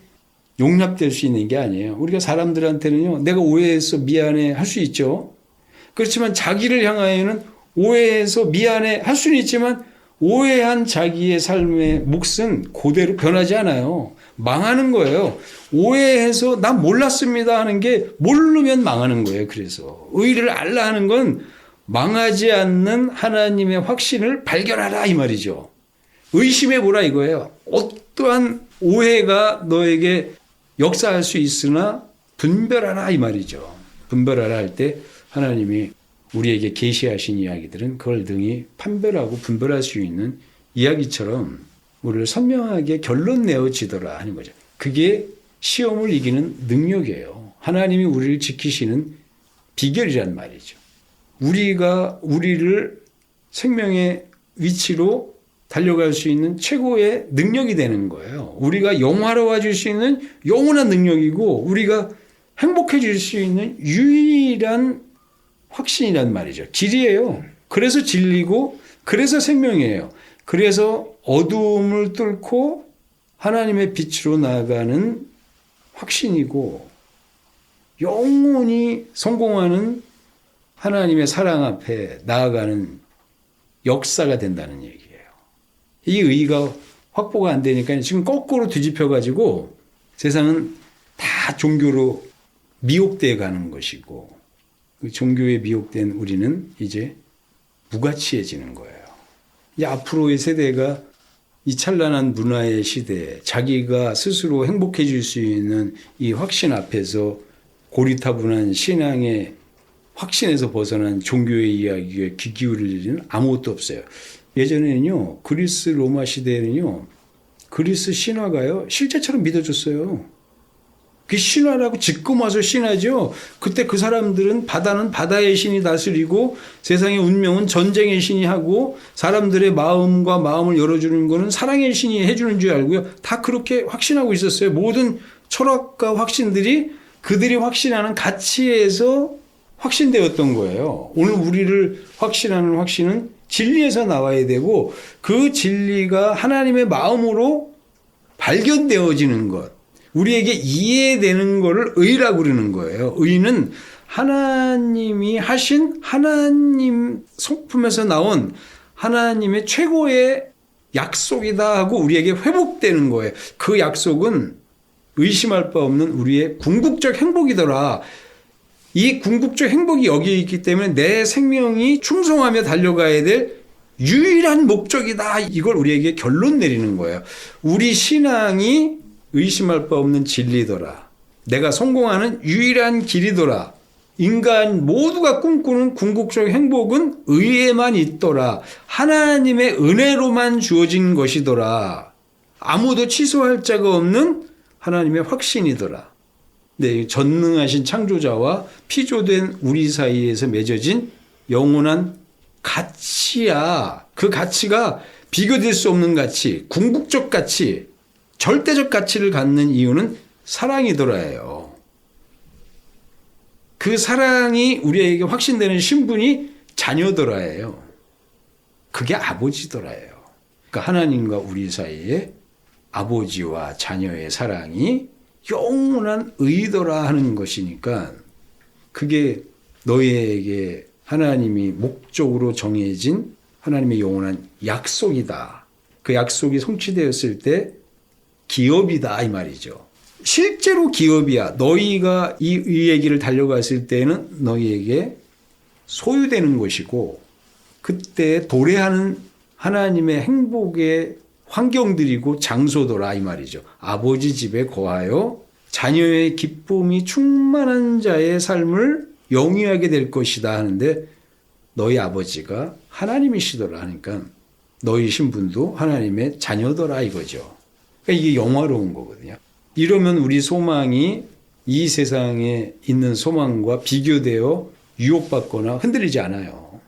용납될 수 있는 게 아니에요. 우리가 사람들한테는요, 내가 오해해서 미안해 할 수 있죠. 그렇지만 자기를 향하여는 오해해서 미안해 할 수는 있지만 오해한 자기의 삶의 몫은 그대로 변하지 않아요. 망하는 거예요. 오해해서 난 몰랐습니다 하는 게 모르면 망하는 거예요. 그래서 의를 알라 하는 건 망하지 않는 하나님의 확신을 발견하라 이 말이죠. 의심해 보라 이거예요. 어떠한 오해가 너에게 역사할 수 있으나 분별하라 이 말이죠. 분별하라 할 때 하나님이 우리에게 계시하신 이야기들은 그걸 등이 판별하고 분별할 수 있는 이야기처럼 우리를 선명하게 결론 내어지더라 하는 거죠. 그게 시험을 이기는 능력이에요. 하나님이 우리를 지키시는 비결이란 말이죠. 우리가 우리를 생명의 위치로 달려갈 수 있는 최고의 능력이 되는 거예요. 우리가 영화로워질 수 있는 영원한 능력이고 우리가 행복해질 수 있는 유일한 확신이란 말이죠. 길이에요. 그래서 진리고 그래서 생명이에요. 그래서 어두움을 뚫고 하나님의 빛으로 나아가는 확신이고 영원히 성공하는 하나님의 사랑 앞에 나아가는 역사가 된다는 얘기예요. 이 의의가 확보가 안 되니까 지금 거꾸로 뒤집혀가지고 세상은 다 종교로 미혹되어 가는 것이고 그 종교에 미혹된 우리는 이제 무가치해지는 거예요. 이제 앞으로의 세대가 이 찬란한 문화의 시대에 자기가 스스로 행복해질 수 있는 이 확신 앞에서 고리타분한 신앙의 확신에서 벗어난 종교의 이야기에 귀 기울일 일은 아무것도 없어요. 예전에는요, 그리스 로마 시대에는요, 그리스 신화가요, 실제처럼 믿어줬어요. 그 신화라고 짓고 와서 신화죠. 그때 그 사람들은 바다는 바다의 신이 다스리고 세상의 운명은 전쟁의 신이 하고 사람들의 마음과 마음을 열어주는 거는 사랑의 신이 해주는 줄 알고요. 다 그렇게 확신하고 있었어요. 모든 철학과 확신들이 그들이 확신하는 가치에서 확신되었던 거예요. 오늘 우리를 확신하는 확신은 진리에서 나와야 되고 그 진리가 하나님의 마음으로 발견되어지는 것. 우리에게 이해되는 것을 의라고 그러는 거예요. 의는 하나님이 하신 하나님 성품에서 나온 하나님의 최고의 약속이다 하고 우리에게 회복되는 거예요. 그 약속은 의심할 바 없는 우리의 궁극적 행복이더라. 이 궁극적 행복이 여기에 있기 때문에 내 생명이 충성하며 달려가야 될 유일한 목적이다. 이걸 우리에게 결론 내리는 거예요. 우리 신앙이 의심할 바 없는 진리더라. 내가 성공하는 유일한 길이더라. 인간 모두가 꿈꾸는 궁극적 행복은 의에만 있더라. 하나님의 은혜로만 주어진 것이더라. 아무도 취소할 자가 없는 하나님의 확신이더라. 네, 전능하신 창조자와 피조된 우리 사이에서 맺어진 영원한 가치야. 그 가치가 비교될 수 없는 가치, 궁극적 가치, 절대적 가치를 갖는 이유는 사랑이더라예요. 그 사랑이 우리에게 확신되는 신분이 자녀더라예요. 그게 아버지더라예요. 그러니까 하나님과 우리 사이에 아버지와 자녀의 사랑이 영원한 의더라 하는 것이니까 그게 너희에게 하나님이 목적으로 정해진 하나님의 영원한 약속이다. 그 약속이 성취되었을 때 기업이다 이 말이죠. 실제로 기업이야. 너희가 이 얘기를 달려갔을 때는 너희에게 소유되는 것이고 그때 도래하는 하나님의 행복의 환경들이고 장소더라 이 말이죠. 아버지 집에 거하여 자녀의 기쁨이 충만한 자의 삶을 영위하게 될 것이다 하는데 너희 아버지가 하나님이시더라 하니까 너희 신분도 하나님의 자녀더라 이거죠. 그러니까 이게 영화로운 거거든요. 이러면 우리 소망이 이 세상에 있는 소망과 비교되어 유혹받거나 흔들리지 않아요.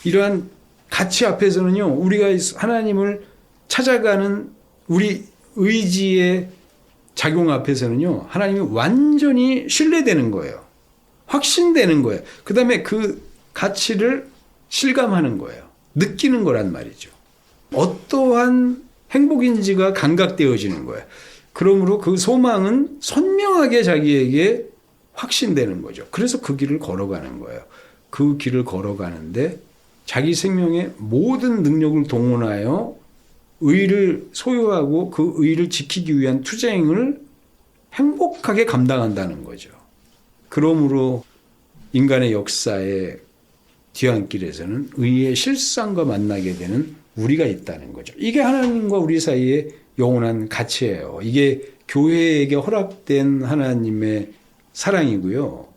이러한 가치 앞에서는요, 우리가 하나님을 찾아가는 우리 의지의 작용 앞에서는요, 하나님이 완전히 신뢰되는 거예요. 확신되는 거예요. 그 다음에 그 가치를 실감하는 거예요. 느끼는 거란 말이죠. 어떠한 행복인지가 감각되어지는 거예요. 그러므로 그 소망은 선명하게 자기에게 확신되는 거죠. 그래서 그 길을 걸어가는 거예요. 그 길을 걸어가는데 자기 생명의 모든 능력을 동원하여 의를 소유하고 그 의를 지키기 위한 투쟁을 행복하게 감당한다는 거죠. 그러므로 인간의 역사의 뒤안길에서는 의의 실상과 만나게 되는 우리가 있다는 거죠. 이게 하나님과 우리 사이의 영원한 가치예요. 이게 교회에게 허락된 하나님의 사랑이고요.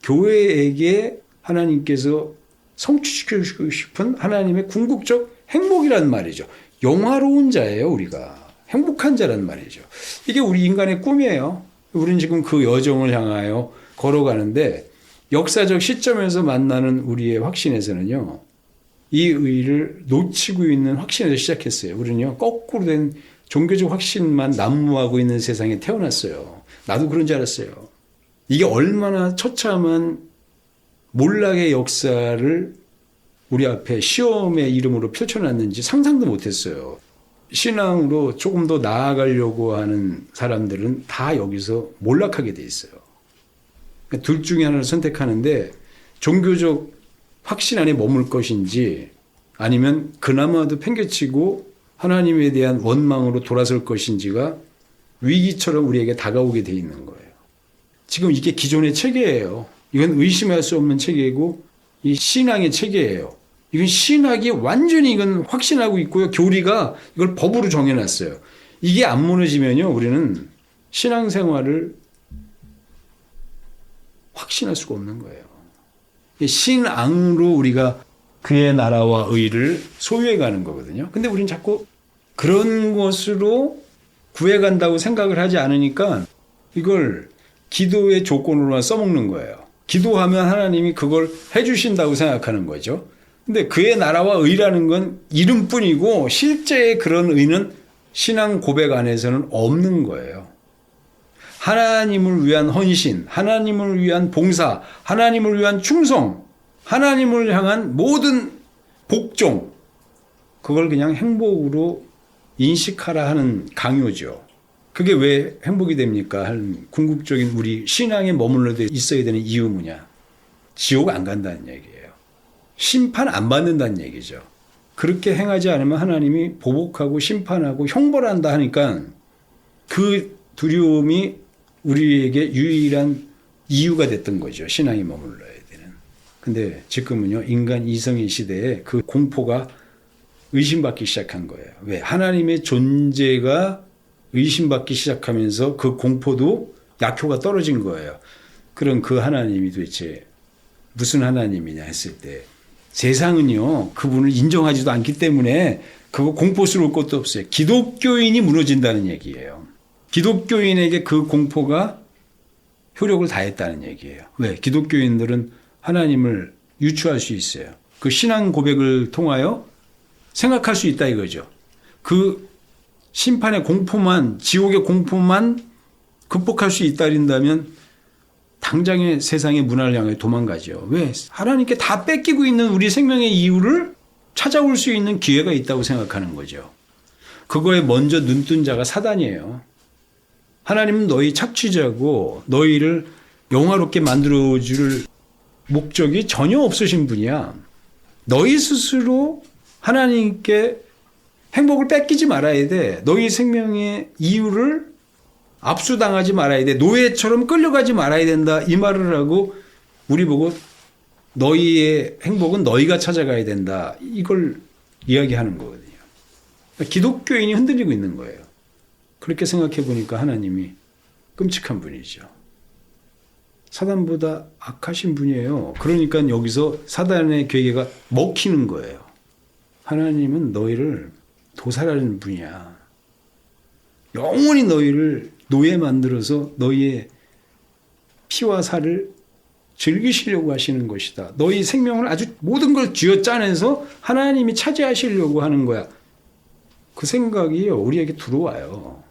교회에게 하나님께서 성취시키고 싶은 하나님의 궁극적 행복이란 말이죠. 영화로운 자예요, 우리가. 행복한 자란 말이죠. 이게 우리 인간의 꿈이에요. 우리는 지금 그 여정을 향하여 걸어가는데 역사적 시점에서 만나는 우리의 확신에서는요. 이 의를 놓치고 있는 확신에서 시작했어요. 우리는요. 거꾸로 된 종교적 확신만 난무하고 있는 세상에 태어났어요. 나도 그런 줄 알았어요. 이게 얼마나 처참한 몰락의 역사를 우리 앞에 시험의 이름으로 펼쳐놨는지 상상도 못했어요. 신앙으로 조금 더 나아가려고 하는 사람들은 다 여기서 몰락하게 돼 있어요. 그러니까 둘 중에 하나를 선택하는데 종교적 확신 안에 머물 것인지 아니면 그나마도 팽개치고 하나님에 대한 원망으로 돌아설 것인지가 위기처럼 우리에게 다가오게 돼 있는 거예요. 지금 이게 기존의 체계예요. 이건 의심할 수 없는 체계이고 이 신앙의 체계예요. 이건 신학이 완전히 이건 확신하고 있고요. 교리가 이걸 법으로 정해놨어요. 이게 안 무너지면요. 우리는 신앙생활을 확신할 수가 없는 거예요. 신앙으로 우리가 그의 나라와 의를 소유해가는 거거든요. 근데 우리는 자꾸 그런 것으로 구해간다고 생각을 하지 않으니까 이걸 기도의 조건으로만 써먹는 거예요. 기도하면 하나님이 그걸 해주신다고 생각하는 거죠. 근데 그의 나라와 의라는 건 이름뿐이고 실제의 그런 의는 신앙 고백 안에서는 없는 거예요. 하나님을 위한 헌신, 하나님을 위한 봉사, 하나님을 위한 충성, 하나님을 향한 모든 복종, 그걸 그냥 행복으로 인식하라 하는 강요죠. 그게 왜 행복이 됩니까? 하는 궁극적인 우리 신앙에 머물러 있어야 되는 이유 뭐냐? 지옥 안 간다는 얘기예요. 심판 안 받는다는 얘기죠. 그렇게 행하지 않으면 하나님이 보복하고 심판하고 형벌한다 하니까 그 두려움이 우리에게 유일한 이유가 됐던 거죠. 신앙이 머물러야 되는. 근데 지금은요, 인간 이성의 시대에 그 공포가 의심받기 시작한 거예요. 왜? 하나님의 존재가 의심받기 시작하면서 그 공포도 약효가 떨어진 거예요. 그럼 그 하나님이 도대체 무슨 하나님이냐 했을 때 세상은요, 그분을 인정하지도 않기 때문에 그거 공포스러울 것도 없어요. 기독교인이 무너진다는 얘기예요. 기독교인에게 그 공포가 효력을 다했다는 얘기예요. 왜? 기독교인들은 하나님을 유추할 수 있어요. 그 신앙 고백을 통하여 생각할 수 있다 이거죠. 그 심판의 공포만, 지옥의 공포만 극복할 수 있다린다면 당장의 세상의 문화를 향해 도망가죠. 왜? 하나님께 다 뺏기고 있는 우리 생명의 이유를 찾아올 수 있는 기회가 있다고 생각하는 거죠. 그거에 먼저 눈뜬 자가 사단이에요. 하나님은 너희 착취자고 너희를 영화롭게 만들어줄 목적이 전혀 없으신 분이야. 너희 스스로 하나님께 행복을 뺏기지 말아야 돼. 너희 생명의 이유를 압수당하지 말아야 돼. 노예처럼 끌려가지 말아야 된다. 이 말을 하고 우리 보고 너희의 행복은 너희가 찾아가야 된다. 이걸 이야기하는 거거든요. 기독교인이 흔들리고 있는 거예요. 그렇게 생각해 보니까 하나님이 끔찍한 분이죠. 사단보다 악하신 분이에요. 그러니까 여기서 사단의 괴계가 먹히는 거예요. 하나님은 너희를 도살하는 분이야. 영원히 너희를 노예 만들어서 너희의 피와 살을 즐기시려고 하시는 것이다. 너희 생명을 아주 모든 걸 쥐어짜내서 하나님이 차지하시려고 하는 거야. 그 생각이 우리에게 들어와요.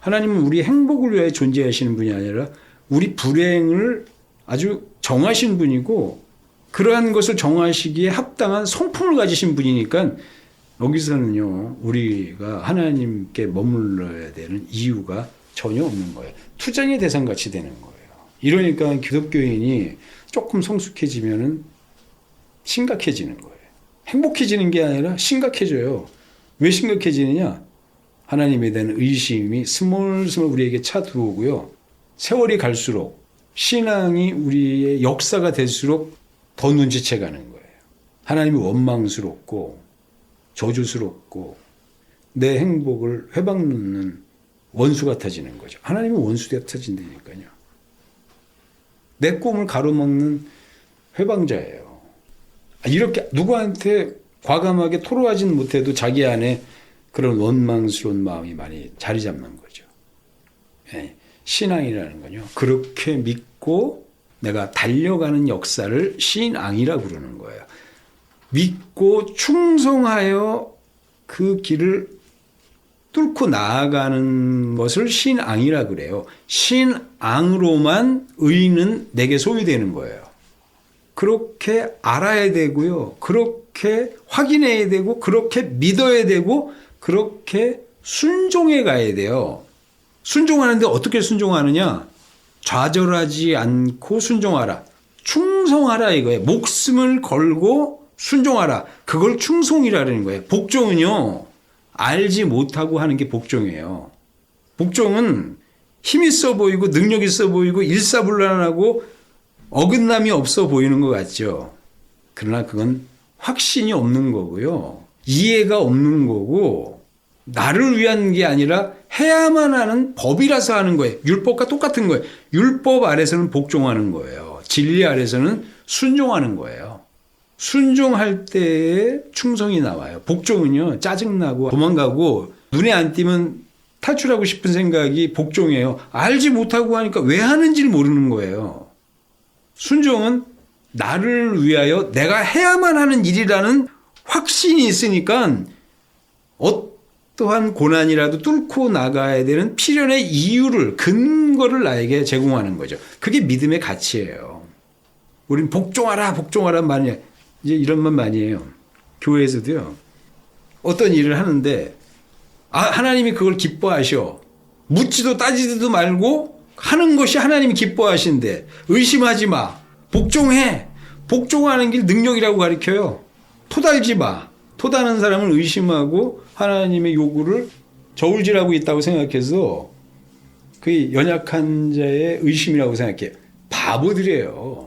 하나님은 우리의 행복을 위해 존재하시는 분이 아니라 우리 불행을 아주 정하신 분이고 그러한 것을 정하시기에 합당한 성품을 가지신 분이니까 여기서는요, 우리가 하나님께 머물러야 되는 이유가 전혀 없는 거예요. 투쟁의 대상같이 되는 거예요. 이러니까 기독교인이 조금 성숙해지면은 심각해지는 거예요. 행복해지는 게 아니라 심각해져요. 왜 심각해지느냐? 하나님에 대한 의심이 스멀스멀 우리에게 차 들어오고요. 세월이 갈수록 신앙이 우리의 역사가 될수록 더 눈치채 가는 거예요. 하나님이 원망스럽고 저주스럽고 내 행복을 회방놓는 원수 같아지는 거죠. 하나님이 원수 같아진다니까요. 내 꿈을 가로막는 회방자예요. 이렇게 누구한테 과감하게 토로하지는 못해도 자기 안에 그런 원망스러운 마음이 많이 자리 잡는 거죠. 신앙이라는 건요. 그렇게 믿고 내가 달려가는 역사를 신앙이라고 부르는 거예요. 믿고 충성하여 그 길을 뚫고 나아가는 것을 신앙이라 그래요. 신앙으로만 의는 내게 소유되는 거예요. 그렇게 알아야 되고요. 그렇게 확인해야 되고 그렇게 믿어야 되고 그렇게 순종해 가야 돼요. 순종하는데 어떻게 순종하느냐? 좌절하지 않고 순종하라. 충성하라 이거예요. 목숨을 걸고 순종하라. 그걸 충성이라는 거예요. 복종은요. 알지 못하고 하는 게 복종이에요. 복종은 힘이 있어 보이고 능력 있어 보이고 일사불란하고 어긋남이 없어 보이는 것 같죠. 그러나 그건 확신이 없는 거고요. 이해가 없는 거고 나를 위한 게 아니라 해야만 하는 법이라서 하는 거예요. 율법과 똑같은 거예요. 율법 아래서는 복종하는 거예요. 진리 아래서는 순종하는 거예요. 순종할 때에 충성이 나와요. 복종은요, 짜증나고 도망가고 눈에 안 띄면 탈출하고 싶은 생각이 복종이에요. 알지 못하고 하니까 왜 하는지를 모르는 거예요. 순종은 나를 위하여 내가 해야만 하는 일이라는 확신이 있으니까 어떠한 고난이라도 뚫고 나가야 되는 필연의 이유를, 근거를 나에게 제공하는 거죠. 그게 믿음의 가치예요. 우린 복종하라, 복종하라 많이 이제 이런 말 많이 해요. 교회에서도요. 어떤 일을 하는데 하나님이 그걸 기뻐하셔. 묻지도 따지지도 말고 하는 것이 하나님이 기뻐하신대. 의심하지 마. 복종해. 복종하는 길 능력이라고 가르쳐요. 토달지 마. 토다는 사람을 의심하고 하나님의 요구를 저울질하고 있다고 생각해서 그게 연약한 자의 의심이라고 생각해요. 바보들이에요.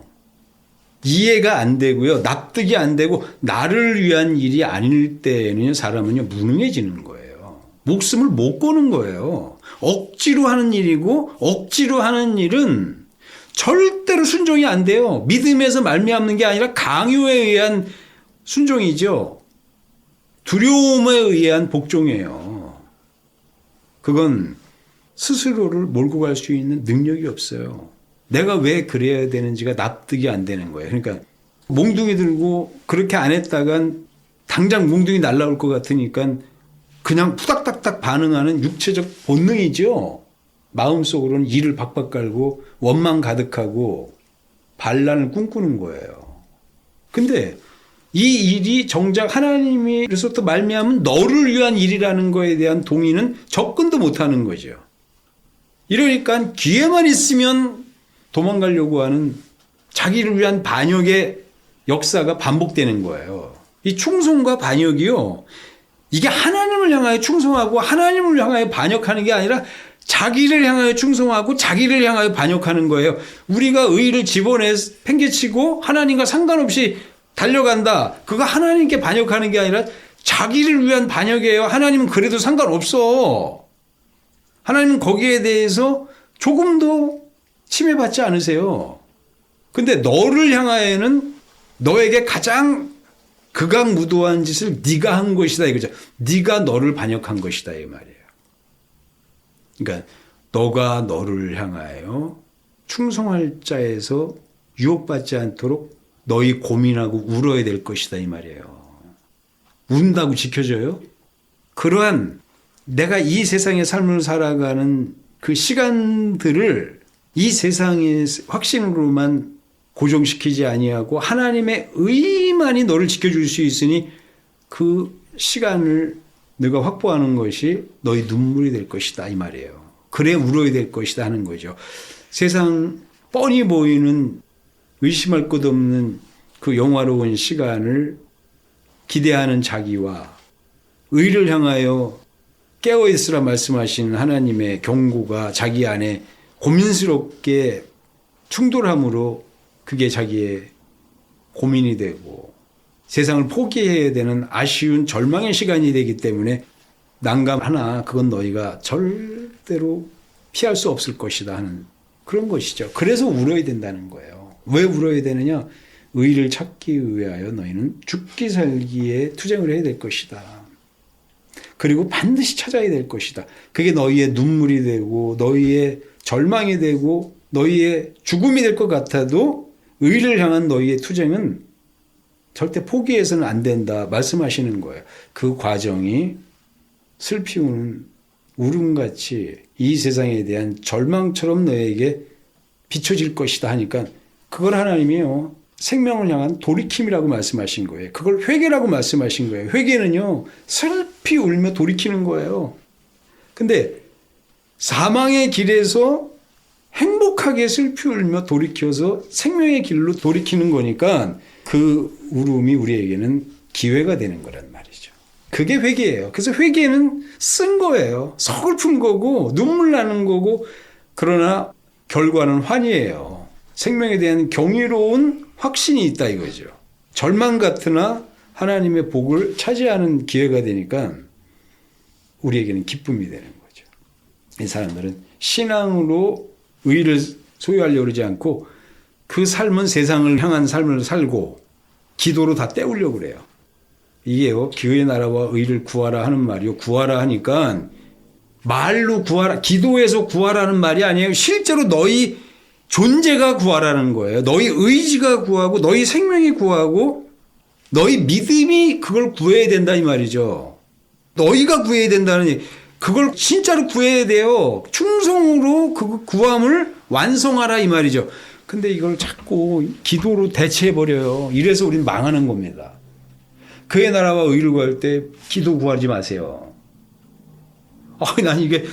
이해가 안 되고요. 납득이 안 되고 나를 위한 일이 아닐 때는 사람은요 무능해지는 거예요. 목숨을 못 거는 거예요. 억지로 하는 일이고 억지로 하는 일은 절대로 순종이 안 돼요. 믿음에서 말미암는 게 아니라 강요에 의한 순종이죠. 두려움에 의한 복종이에요. 그건 스스로를 몰고 갈 수 있는 능력이 없어요. 내가 왜 그래야 되는지가 납득이 안 되는 거예요. 그러니까 몽둥이 들고 그렇게 안 했다간 당장 몽둥이 날라올 것 같으니까 그냥 후닥닥닥 반응하는 육체적 본능이죠. 마음속으로는 이를 박박 깔고 원망 가득하고 반란을 꿈꾸는 거예요. 근데 이 일이 정작 하나님으로부터 말미암은 너를 위한 일이라는 거에 대한 동의는 접근도 못하는 거죠. 이러니까 기회만 있으면 도망가려고 하는 자기를 위한 반역의 역사가 반복되는 거예요. 이 충성과 반역이요. 이게 하나님을 향하여 충성하고 하나님을 향하여 반역하는 게 아니라 자기를 향하여 충성하고 자기를 향하여 반역하는 거예요. 우리가 의의를 집어내 팽개치고 하나님과 상관없이 달려간다. 그거 하나님께 반역하는 게 아니라 자기를 위한 반역이에요. 하나님은 그래도 상관없어. 하나님은 거기에 대해서 조금도 침해받지 않으세요. 근데 너를 향하여는 너에게 가장 극악무도한 짓을 네가 한 것이다 이거죠. 네가 너를 반역한 것이다 이 말이에요. 그러니까 너가 너를 향하여 충성할 자에서 유혹받지 않도록 너희 고민하고 울어야 될 것이다 이 말이에요. 운다고 지켜져요? 그러한 내가 이 세상의 삶을 살아가는 그 시간들을 이 세상의 확신으로만 고정시키지 아니하고 하나님의 의만이 너를 지켜줄 수 있으니 그 시간을 너가 확보하는 것이 너의 눈물이 될 것이다 이 말이에요. 그래 울어야 될 것이다 하는 거죠. 세상 뻔히 보이는 의심할 것 없는 그 영화로운 시간을 기대하는 자기와 의를 향하여 깨어있으라 말씀하신 하나님의 경고가 자기 안에 고민스럽게 충돌함으로 그게 자기의 고민이 되고 세상을 포기해야 되는 아쉬운 절망의 시간이 되기 때문에 난감하나 그건 너희가 절대로 피할 수 없을 것이다 하는 그런 것이죠. 그래서 울어야 된다는 거예요. 왜 울어야 되느냐? 의를 찾기 위하여 너희는 죽기 살기에 투쟁을 해야 될 것이다. 그리고 반드시 찾아야 될 것이다. 그게 너희의 눈물이 되고 너희의 절망이 되고 너희의 죽음이 될 것 같아도 의를 향한 너희의 투쟁은 절대 포기해서는 안 된다 말씀하시는 거예요. 그 과정이 슬피 우는 울음같이 이 세상에 대한 절망처럼 너에게 비춰질 것이다 하니까 그걸 하나님이요 생명을 향한 돌이킴이라고 말씀하신 거예요. 그걸 회개라고 말씀하신 거예요. 회개는요 슬피 울며 돌이키는 거예요. 근데 사망의 길에서 행복하게 슬피 울며 돌이켜서 생명의 길로 돌이키는 거니까 그 울음이 우리에게는 기회가 되는 거란 말이죠. 그게 회개예요. 그래서 회개는 쓴 거예요. 서글픈 거고 눈물 나는 거고 그러나 결과는 환희예요. 생명에 대한 경이로운 확신이 있다 이거죠. 절망 같으나 하나님의 복을 차지하는 기회가 되니까 우리에게는 기쁨이 되는 거죠. 이 사람들은 신앙으로 의를 소유하려고 그러지 않고 그 삶은 세상을 향한 삶을 살고 기도로 다 때우려고 그래요. 이게요, 기회의 나라와 의를 구하라 하는 말이요. 구하라 하니까 말로 구하라, 기도에서 구하라는 말이 아니에요. 실제로 너희 존재가 구하라는 거예요. 너희 의지가 구하고 너희 생명이 구하고 너희 믿음이 그걸 구해야 된다 이 말이죠. 너희가 구해야 된다는 그걸 진짜로 구해야 돼요. 충성으로 그 구함을 완성하라 이 말이죠. 근데 이걸 자꾸 기도로 대체해버려요. 이래서 우리는 망하는 겁니다. 그의 나라와 의를 구할 때 기도 구하지 마세요. 난 이게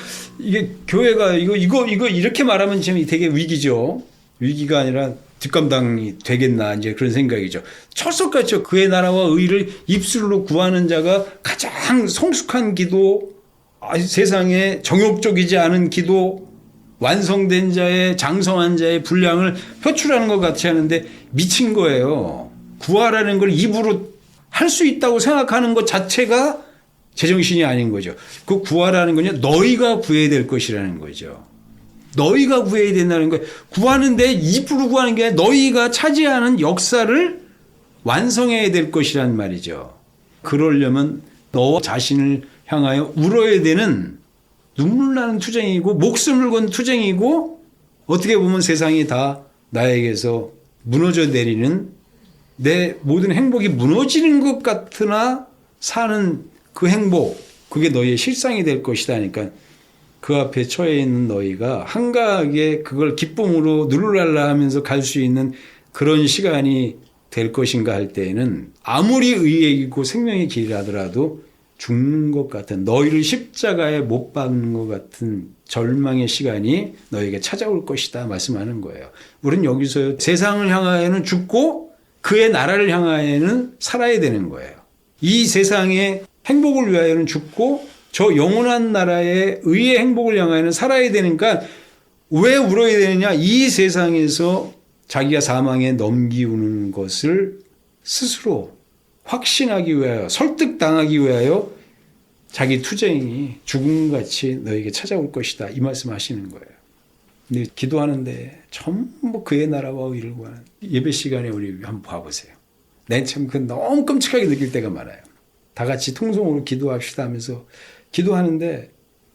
교회가 이거 이렇게 말하면 지금 되게 위기죠. 위기가 아니라 뒷감당이 되겠나 이제 그런 생각이죠. 철석같이 그의 나라와 의를 입술로 구하는 자가 가장 성숙한 기도, 세상에 정욕적이지 않은 기도, 완성된 자의 장성한 자의 분량을 표출하는 것 같이 하는데 미친 거예요. 구하라는 걸 입으로 할 수 있다고 생각하는 것 자체가 제정신이 아닌 거죠. 그 구하라는 건요, 너희가 구해야 될 것이라는 거죠. 너희가 구해야 된다는 거예요. 구하는데 입으로 구하는 게 아니라 너희가 차지하는 역사를 완성해야 될 것이란 말이죠. 그러려면 너 자신을 향하여 울어야 되는 눈물 나는 투쟁이고 목숨을 건 투쟁이고 어떻게 보면 세상이 다 나에게서 무너져 내리는 내 모든 행복이 무너지는 것 같으나 사는 그 행복, 그게 너희의 실상이 될 것이다 하니까 그 앞에 처해 있는 너희가 한가하게 그걸 기쁨으로 누르랄라 하면서 갈 수 있는 그런 시간이 될 것인가 할 때에는 아무리 의의 있고 생명의 길이라더라도 죽는 것 같은 너희를 십자가에 못 박는 것 같은 절망의 시간이 너에게 찾아올 것이다 말씀하는 거예요. 우리는 여기서 세상을 향하여는 죽고 그의 나라를 향하여는 살아야 되는 거예요. 이 세상의 행복을 위하여는 죽고 저 영원한 나라의 의의 행복을 향하여는 살아야 되니까 왜 울어야 되느냐? 이 세상에서 자기가 사망에 넘기우는 것을 스스로 확신하기 위하여 설득당하기 위하여 자기 투쟁이 죽음같이 너에게 찾아올 것이다 이 말씀하시는 거예요. 근데 기도하는데 전부 그의 나라와 의를 구하는 예배 시간에 우리 한번 봐보세요. 난 참 그 너무 끔찍하게 느낄 때가 많아요. 다 같이 통성으로 기도합시다 하면서 기도하는데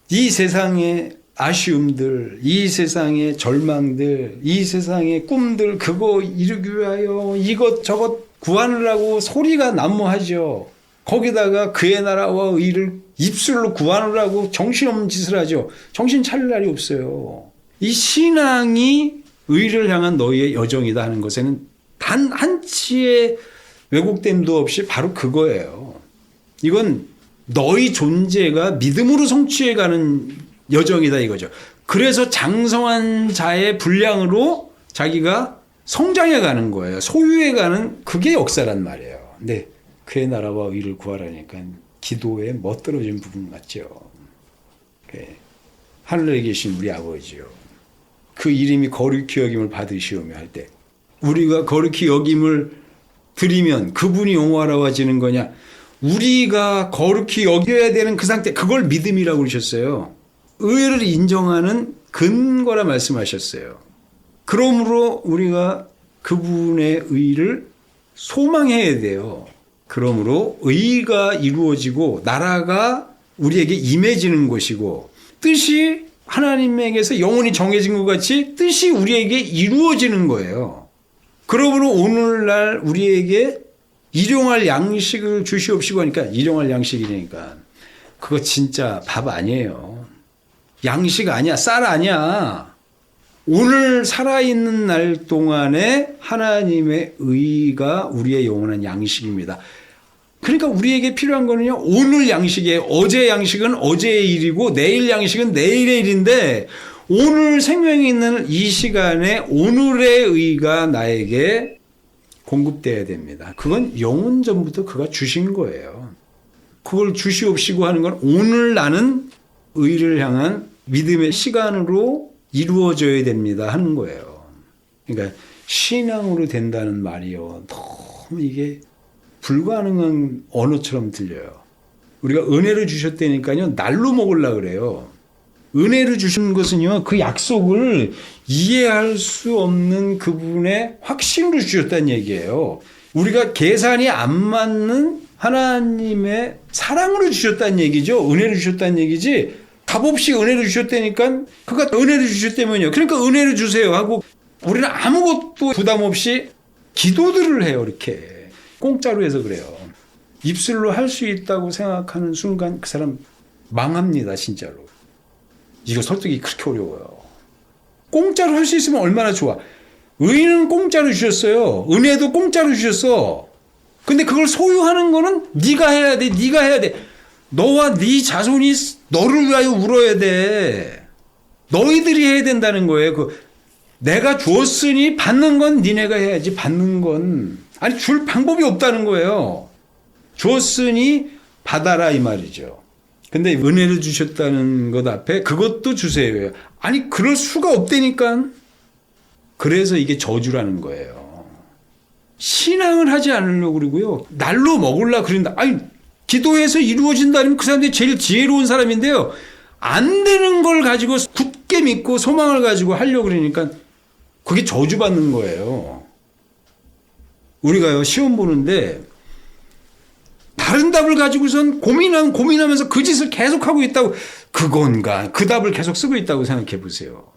이 세상의 아쉬움들, 이 세상의 절망들, 이 세상의 꿈들 그거 이루기 위하여 이것저것 구하느라고 소리가 난무하죠. 거기다가 그의 나라와 의를 입술로 구하느라고 정신없는 짓을 하죠. 정신 차릴 날이 없어요. 이 신앙이 의를 향한 너희의 여정이다 하는 것에는 단 한치의 왜곡됨도 없이 바로 그거예요. 이건 너희 존재가 믿음으로 성취해가는 여정이다 이거죠. 그래서 장성한 자의 분량으로 자기가 성장해가는 거예요. 소유해가는 그게 역사란 말이에요. 근데 그의 나라와 의를 구하라니까 기도에 멋들어진 부분 같죠. 하늘에 계신 우리 아버지요. 그 이름이 거룩히 여김을 받으시오며 할 때 우리가 거룩히 여김을 드리면 그분이 영화로워지는 거냐? 우리가 거룩히 여겨야 되는 그 상태, 그걸 믿음이라고 그러셨어요. 의를 인정하는 근거라 말씀하셨어요. 그러므로 우리가 그분의 의를 소망해야 돼요. 그러므로 의가 이루어지고 나라가 우리에게 임해지는 것이고 뜻이 하나님에게서 영원히 정해진 것 같이 뜻이 우리에게 이루어지는 거예요. 그러므로 오늘날 우리에게 일용할 양식을 주시옵시고 하니까 일용할 양식이니까 그거 진짜 밥 아니에요. 양식 아니야. 쌀 아니야. 오늘 살아있는 날 동안에 하나님의 의가 우리의 영원한 양식입니다. 그러니까 우리에게 필요한 거는요. 오늘 양식이에요. 어제 양식은 어제의 일이고 내일 양식은 내일의 일인데 오늘 생명이 있는 이 시간에 오늘의 의가 나에게 공급돼야 됩니다. 그건 영원 전부터 그가 주신 거예요. 그걸 주시옵시고 하는 건 오늘 나는 의를 향한 믿음의 시간으로 이루어져야 됩니다 하는 거예요. 그러니까 신앙으로 된다는 말이요. 너무 이게 불가능한 언어처럼 들려요. 우리가 은혜를 주셨다니까요. 날로 먹으려고 그래요. 은혜를 주신 것은요. 그 약속을 이해할 수 없는 그분의 확신으로 주셨다는 얘기예요. 우리가 계산이 안 맞는 하나님의 사랑으로 주셨다는 얘기죠. 은혜를 주셨다는 얘기지. 값없이 은혜를 주셨다니까 그가 은혜를 주셨다면요. 그러니까 은혜를 주세요 하고 우리는 아무것도 부담 없이 기도들을 해요. 이렇게. 공짜로 해서 그래요. 입술로 할 수 있다고 생각하는 순간 그 사람 망합니다. 진짜로. 이거 설득이 그렇게 어려워요. 공짜로 할 수 있으면 얼마나 좋아. 의는 공짜로 주셨어요. 은혜도 공짜로 주셨어. 근데 그걸 소유하는 거는 네가 해야 돼. 네가 해야 돼. 너와 네 자손이 너를 위하여 울어야 돼. 너희들이 해야 된다는 거예요. 내가 주었으니 받는 건 니네가 해야지. 받는 건. 아니 줄 방법이 없다는 거예요. 주었으니 받아라 이 말이죠. 근데 은혜를 주셨다는 것 앞에 그것도 주세요. 아니 그럴 수가 없다니까. 그래서 이게 저주라는 거예요. 신앙을 하지 않으려고 그러고요. 날로 먹으려고 그런다. 아니 기도해서 이루어진다면 그 사람들이 제일 지혜로운 사람인데요. 안 되는 걸 가지고 굳게 믿고 소망을 가지고 하려고 그러니까 그게 저주받는 거예요. 우리가요 시험 보는데 다른 답을 가지고선 고민하면서 그 짓을 계속하고 있다고 그건가 그 답을 계속 쓰고 있다고 생각해 보세요.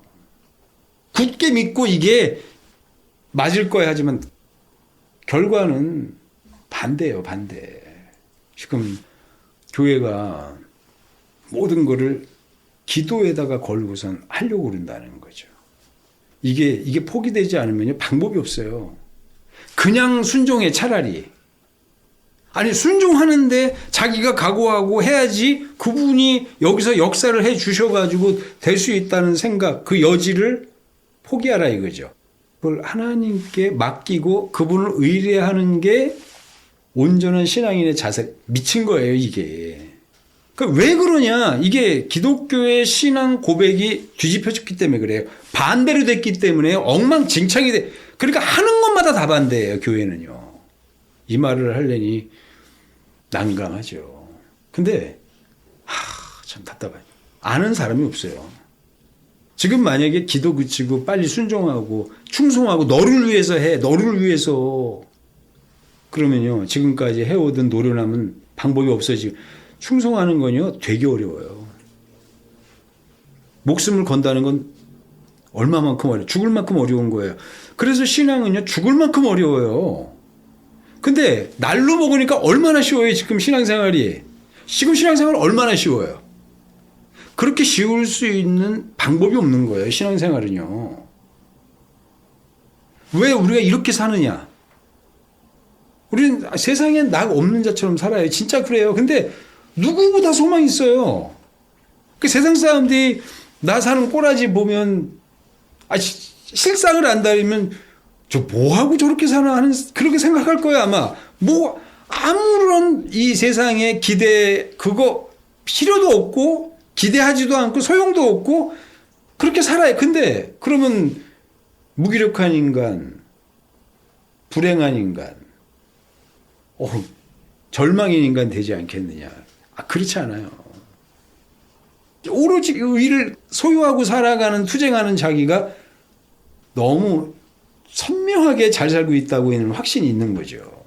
굳게 믿고 이게 맞을 거야 하지만 결과는 반대예요. 반대. 지금 교회가 모든 거를 기도에다가 걸고선 하려고 그런다는 거죠. 이게 포기되지 않으면 방법이 없어요. 그냥 순종해 차라리. 아니 순종하는데 자기가 각오하고 해야지 그분이 여기서 역사를 해 주셔가지고 될 수 있다는 생각 그 여지를 포기하라 이거죠. 그걸 하나님께 맡기고 그분을 의뢰하는 게 온전한 신앙인의 자세. 미친 거예요 이게. 그러니까 왜 그러냐. 이게 기독교의 신앙 고백이 뒤집혀졌기 때문에 그래요. 반대로 됐기 때문에 엉망진창이 돼. 그러니까 하는 것마다 다 반대예요 교회는요. 이 말을 하려니 난감하죠. 근데 참 답답해요. 아는 사람이 없어요. 지금 만약에 기도 그치고 빨리 순종하고 충성하고 너를 위해서 해. 너를 위해서. 그러면요. 지금까지 해오던 노련함은 방법이 없어지고 충성하는 건요. 되게 어려워요. 목숨을 건다는 건 얼마만큼 어려워요. 죽을 만큼 어려운 거예요. 그래서 신앙은요. 죽을 만큼 어려워요. 근데 날로 먹으니까 얼마나 쉬워요. 지금 신앙생활이. 지금 신앙생활 얼마나 쉬워요. 그렇게 쉬울 수 있는 방법이 없는 거예요. 신앙생활은요. 왜 우리가 이렇게 사느냐? 우리는 세상에 나 없는 자처럼 살아요. 진짜 그래요. 근데 누구보다 소망이 있어요. 그 세상 사람들이 나 사는 꼬라지 보면 실상을 안다면 저 뭐하고 저렇게 사나 하는 그렇게 생각할 거야 아마. 뭐 아무런 이 세상에 기대 그거 필요도 없고 기대하지도 않고 소용도 없고 그렇게 살아요. 근데 그러면 무기력한 인간, 불행한 인간, 절망인 인간 되지 않겠느냐. 그렇지 않아요. 오로지 의를 소유하고 살아가는 투쟁하는 자기가 너무 선명하게 잘 살고 있다고 하는 확신이 있는 거죠.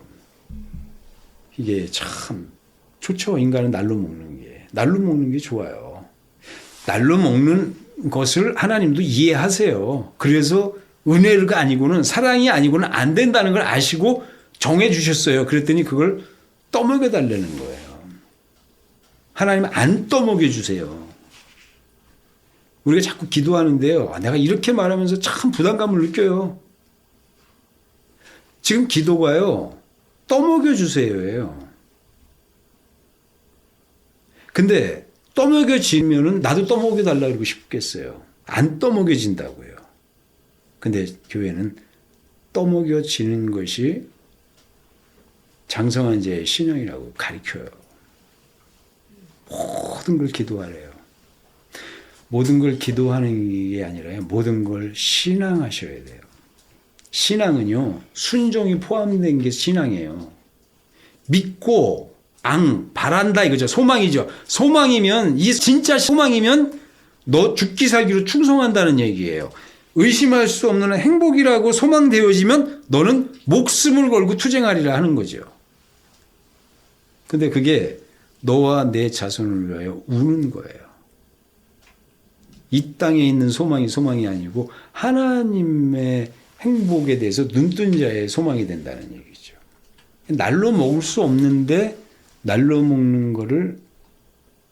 이게 참 좋죠. 인간은 날로 먹는 게. 날로 먹는 게 좋아요. 날로 먹는 것을 하나님도 이해하세요. 그래서 은혜가 아니고는 사랑이 아니고는 안 된다는 걸 아시고 정해 주셨어요. 그랬더니 그걸 떠먹여 달라는 거예요. 하나님은 안 떠먹여 주세요. 우리가 자꾸 기도하는데요. 내가 이렇게 말하면서 참 부담감을 느껴요. 지금 기도가요. 떠먹여 주세요예요. 근데 떠먹여지면은 나도 떠먹여 달라고 그러고 싶겠어요. 안 떠먹여진다고요. 근데 교회는 떠먹여지는 것이 장성한 자의 신앙이라고 가르쳐요. 모든 걸 기도하래요. 모든 걸 기도하는 게 아니라 모든 걸 신앙하셔야 돼요. 신앙은요, 순종이 포함된 게 신앙이에요. 믿고, 바란다 이거죠. 소망이죠. 소망이면, 이 진짜 소망이면 너 죽기 살기로 충성한다는 얘기예요. 의심할 수 없는 행복이라고 소망되어지면 너는 목숨을 걸고 투쟁하리라 하는 거죠. 근데 그게 너와 내 자손을 위하여 우는 거예요. 이 땅에 있는 소망이 아니고 하나님의 행복에 대해서 눈뜬 자의 소망이 된다는 얘기죠. 날로 먹을 수 없는데 날로 먹는 거를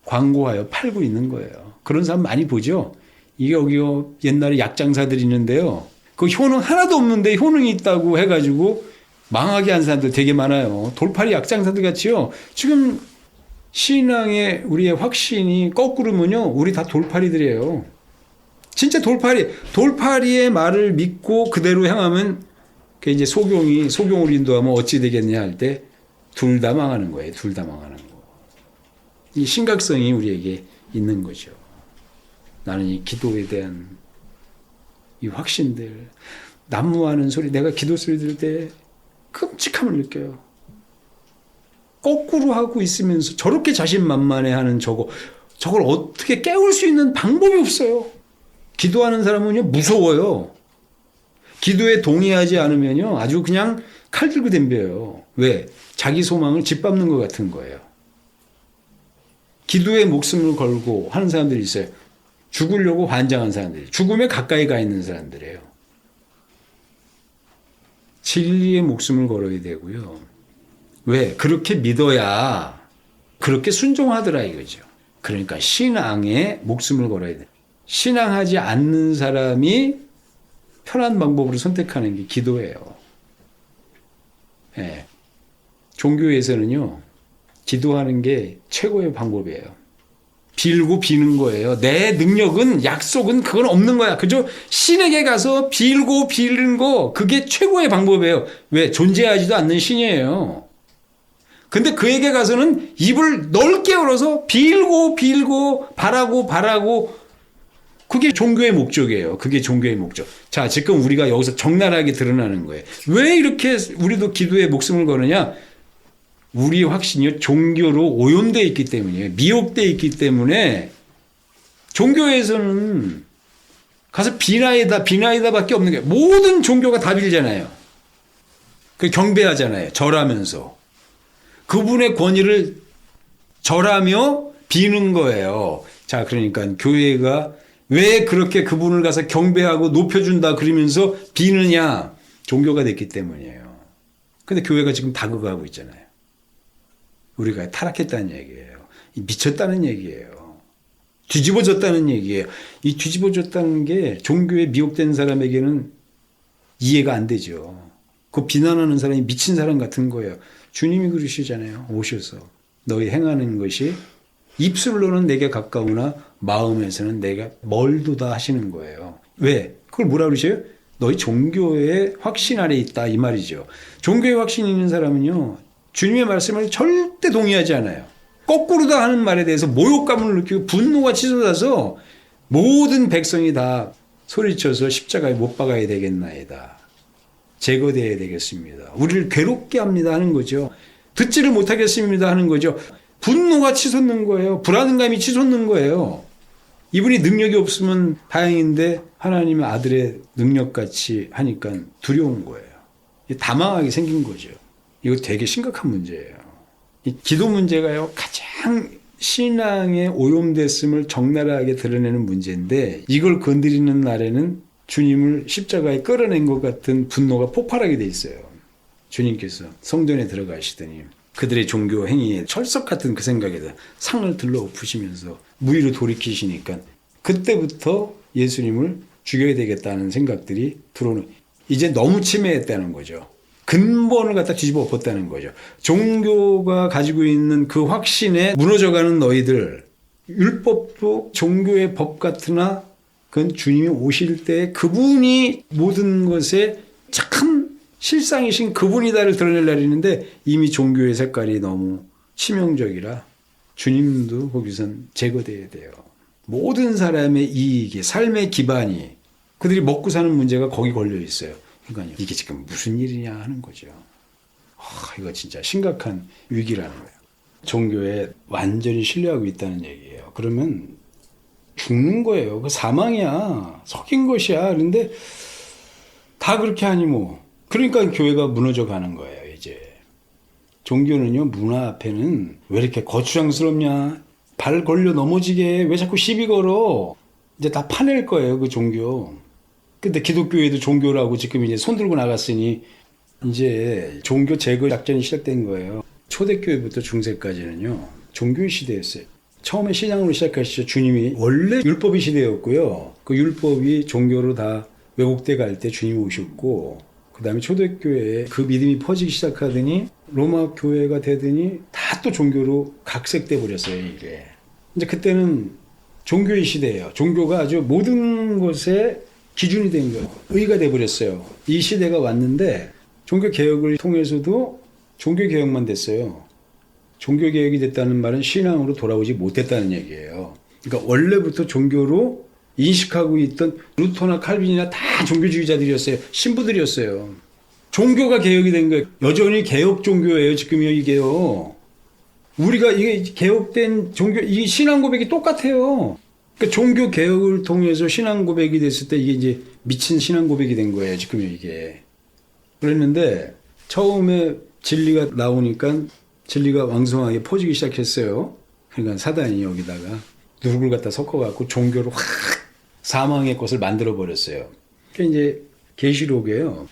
광고하여 팔고 있는 거예요. 그런 사람 많이 보죠. 이게 여기요 옛날에 약장사들이 있는데요. 그 효능 하나도 없는데 효능이 있다고 해가지고 망하게 한 사람들 되게 많아요. 돌팔이 약장사들 같이요. 지금 신앙의 우리의 확신이 거꾸로면요. 우리 다 돌팔이들이에요. 진짜 돌팔이의 말을 믿고 그대로 행하면 그 이제 소경을 인도하면 어찌 되겠냐 할 때 둘 다 망하는 거예요. 둘 다 망하는 거. 이 심각성이 우리에게 있는 거죠. 나는 이 기도에 대한 이 확신들, 난무하는 소리, 내가 기도 소리 들을 때 끔찍함을 느껴요. 거꾸로 하고 있으면서 저렇게 자신만만해하는 저걸 어떻게 깨울 수 있는 방법이 없어요. 기도하는 사람은요 무서워요. 기도에 동의하지 않으면요 아주 그냥 칼 들고 덤벼요. 왜? 자기 소망을 짓밟는 것 같은 거예요. 기도에 목숨을 걸고 하는 사람들이 있어요. 죽으려고 환장한 사람들이, 죽음에 가까이 가 있는 사람들이에요. 진리에 목숨을 걸어야 되고요. 왜? 그렇게 믿어야 그렇게 순종하더라 이거죠. 그러니까 신앙에 목숨을 걸어야 돼. 신앙하지 않는 사람이 편한 방법으로 선택하는 게 기도예요. 예. 종교에서는요, 기도하는 게 최고의 방법이에요. 빌고 비는 거예요. 내 능력은, 약속은 그건 없는 거야. 그죠? 신에게 가서 빌고 비는 거, 그게 최고의 방법이에요. 왜? 존재하지도 않는 신이에요. 근데 그에게 가서는 입을 넓게 열어서 빌고 바라고 그게 종교의 목적이에요. 그게 종교의 목적. 자, 지금 우리가 여기서 적나라하게 드러나는 거예요. 왜 이렇게 우리도 기도에 목숨을 거느냐? 우리 확신이 종교로 오염되어 있기 때문이에요. 미혹되어 있기 때문에 종교에서는 가서 비나이다밖에 없는 게 모든 종교가 다 빌잖아요. 그 경배하잖아요. 절하면서. 그분의 권위를 절하며 비는 거예요. 자, 그러니까 교회가 왜 그렇게 그분을 가서 경배하고 높여준다 그러면서 비느냐? 종교가 됐기 때문이에요. 근데 교회가 지금 다그가고 있잖아요. 우리가 타락했다는 얘기예요. 미쳤다는 얘기예요. 뒤집어졌다는 얘기예요. 이 뒤집어졌다는 게 종교에 미혹된 사람에게는 이해가 안 되죠. 그 비난하는 사람이 미친 사람 같은 거예요. 주님이 그러시잖아요. 오셔서 너희 행하는 것이 입술로는 내게 가까우나 마음에서는 내가 멀도다 하시는 거예요. 왜? 그걸 뭐라 그러셔요? 너희 종교의 확신 아래 있다 이 말이죠. 종교의 확신이 있는 사람은요. 주님의 말씀을 절대 동의하지 않아요. 거꾸로다 하는 말에 대해서 모욕감을 느끼고 분노가 치솟아서 모든 백성이 다 소리쳐서 십자가에 못 박아야 되겠나이다. 제거되어야 되겠습니다. 우리를 괴롭게 합니다 하는 거죠. 듣지를 못하겠습니다 하는 거죠. 분노가 치솟는 거예요. 불안감이 치솟는 거예요. 이분이 능력이 없으면 다행인데 하나님의 아들의 능력같이 하니까 두려운 거예요. 다망하게 생긴 거죠. 이거 되게 심각한 문제예요. 이 기도 문제가요. 가장 신앙의 오염됐음을 적나라하게 드러내는 문제인데 이걸 건드리는 날에는 주님을 십자가에 끌어낸 것 같은 분노가 폭발하게 돼 있어요. 주님께서 성전에 들어가시더니 그들의 종교 행위에 철석 같은 그 생각에다 상을 들러 엎으시면서 무의로 돌이키시니까 그때부터 예수님을 죽여야 되겠다는 생각들이 들어오는, 이제 너무 침해했다는 거죠. 근본을 갖다 뒤집어 엎었다는 거죠. 종교가 가지고 있는 그 확신에 무너져가는 너희들, 율법도 종교의 법 같으나 그건 주님이 오실 때 그분이 모든 것에 참 실상이신 그분이다를 드러낼 날이 있는데 이미 종교의 색깔이 너무 치명적이라 주님도 거기선 제거돼야 돼요. 모든 사람의 이익이, 삶의 기반이, 그들이 먹고 사는 문제가 거기 걸려 있어요. 그러니까 이게 지금 무슨 일이냐 하는 거죠. 이거 진짜 심각한 위기라는 거예요. 종교에 완전히 신뢰하고 있다는 얘기예요. 그러면 죽는 거예요. 그 사망이야. 섞인 것이야. 그런데 다 그렇게 하니 뭐. 그러니까 교회가 무너져 가는 거예요, 이제. 종교는요, 문화 앞에는 왜 이렇게 거추장스럽냐? 발 걸려 넘어지게 왜 자꾸 시비 걸어? 이제 다 파낼 거예요, 그 종교. 근데 기독교에도 종교라고 지금 이제 손 들고 나갔으니 이제 종교 제거 작전이 시작된 거예요. 초대교회부터 중세까지는요, 종교의 시대였어요. 처음에 신앙으로 시작하시죠. 주님이 원래 율법의 시대였고요. 그 율법이 종교로 다 왜곡돼 갈 때 주님이 오셨고, 그 다음에 초대교회에 그 믿음이 퍼지기 시작하더니 로마 교회가 되더니 다 또 종교로 각색돼 버렸어요, 이게. 이제 그때는 종교의 시대예요. 종교가 아주 모든 것에 기준이 된 거예요. 의가 돼 버렸어요. 이 시대가 왔는데 종교 개혁을 통해서도 종교 개혁만 됐어요. 종교 개혁이 됐다는 말은 신앙으로 돌아오지 못했다는 얘기예요. 그러니까 원래부터 종교로 인식하고 있던 루터나 칼빈이나 다 종교주의자들이었어요. 신부들이었어요. 종교가 개혁이 된 거예요. 여전히 개혁 종교예요. 지금요, 이게요. 우리가 이게 개혁된 종교, 이 신앙 고백이 똑같아요. 그러니까 종교 개혁을 통해서 신앙 고백이 됐을 때 이게 이제 미친 신앙 고백이 된 거예요. 지금요, 이게. 그랬는데 처음에 진리가 나오니까 진리가 왕성하게 퍼지기 시작했어요. 그러니까 사단이 여기다가 누룩을 갖다 섞어갖고 종교로 확 사망의 것을 만들어 버렸어요. 그러니까 이제 계시록에요.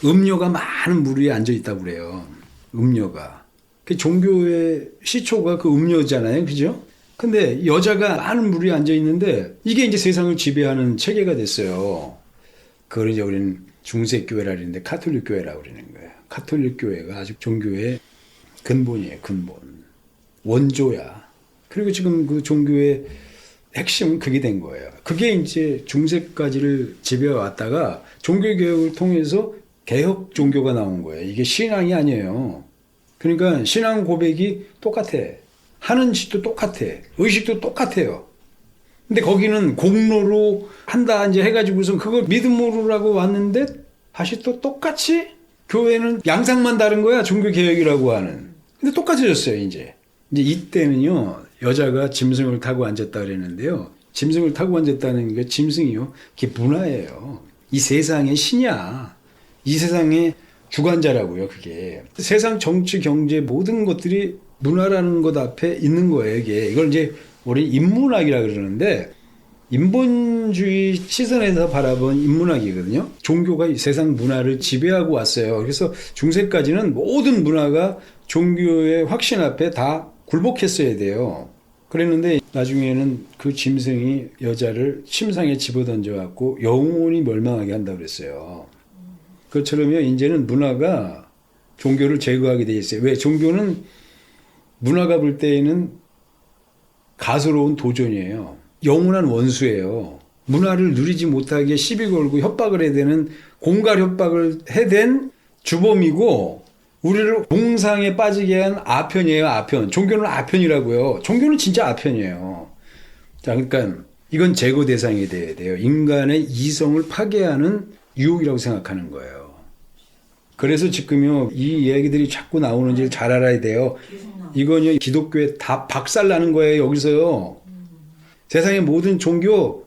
음료가 많은 물 위에 앉아 있다고 그래요. 음료가. 그 종교의 시초가 그 음료잖아요. 그죠? 근데 여자가 많은 물 위에 앉아 있는데 이게 이제 세상을 지배하는 체계가 됐어요. 그걸 이제 우리는 중세교회라 그러는데 가톨릭 교회라고 그러는 거예요. 가톨릭 교회가 아주 종교의 근본이에요. 근본. 원조야. 그리고 지금 그 종교의 핵심은 그게 된 거예요. 그게 이제 중세까지를 지배해왔다가 종교개혁을 통해서 개혁 종교가 나온 거예요. 이게 신앙이 아니에요. 그러니까 신앙 고백이 똑같아. 하는 짓도 똑같아. 의식도 똑같아요. 근데 거기는 공로로 한다 이제 해가지고서 그걸 믿음으로라고 왔는데 다시 또 똑같이 교회는 양상만 다른 거야. 종교개혁이라고 하는. 근데 똑같아졌어요, 이제. 이제 이때는요, 여자가 짐승을 타고 앉았다 그랬는데요. 짐승을 타고 앉았다는 게 짐승이요. 그게 문화예요. 이 세상의 신이야. 이 세상의 주관자라고요, 그게. 세상 정치, 경제 모든 것들이 문화라는 것 앞에 있는 거예요, 이게. 이걸 이제 우리 인문학이라 그러는데 인본주의 시선에서 바라본 인문학이거든요. 종교가 이 세상 문화를 지배하고 왔어요. 그래서 중세까지는 모든 문화가 종교의 확신 앞에 다 굴복했어야 돼요. 그랬는데 나중에는 그 짐승이 여자를 침상에 집어던져 갖고 영원히 멸망하게 한다고 그랬어요. 그것처럼요, 이제는 문화가 종교를 제거하게 돼 있어요. 왜? 종교는 문화가 볼 때에는 가소로운 도전이에요. 영원한 원수예요. 문화를 누리지 못하게 시비 걸고 협박을 해야 되는, 공갈 협박을 해댄 주범이고, 우리를 공상에 빠지게 한 아편이에요, 아편. 종교는 아편이라고요. 종교는 진짜 아편이에요. 자, 그러니까 이건 제거 대상이 돼야 돼요. 인간의 이성을 파괴하는 유혹이라고 생각하는 거예요. 그래서 지금요, 이 이야기들이 자꾸 나오는지를 잘 알아야 돼요. 이건요, 기독교에 다 박살나는 거예요, 여기서요. 세상의 모든 종교,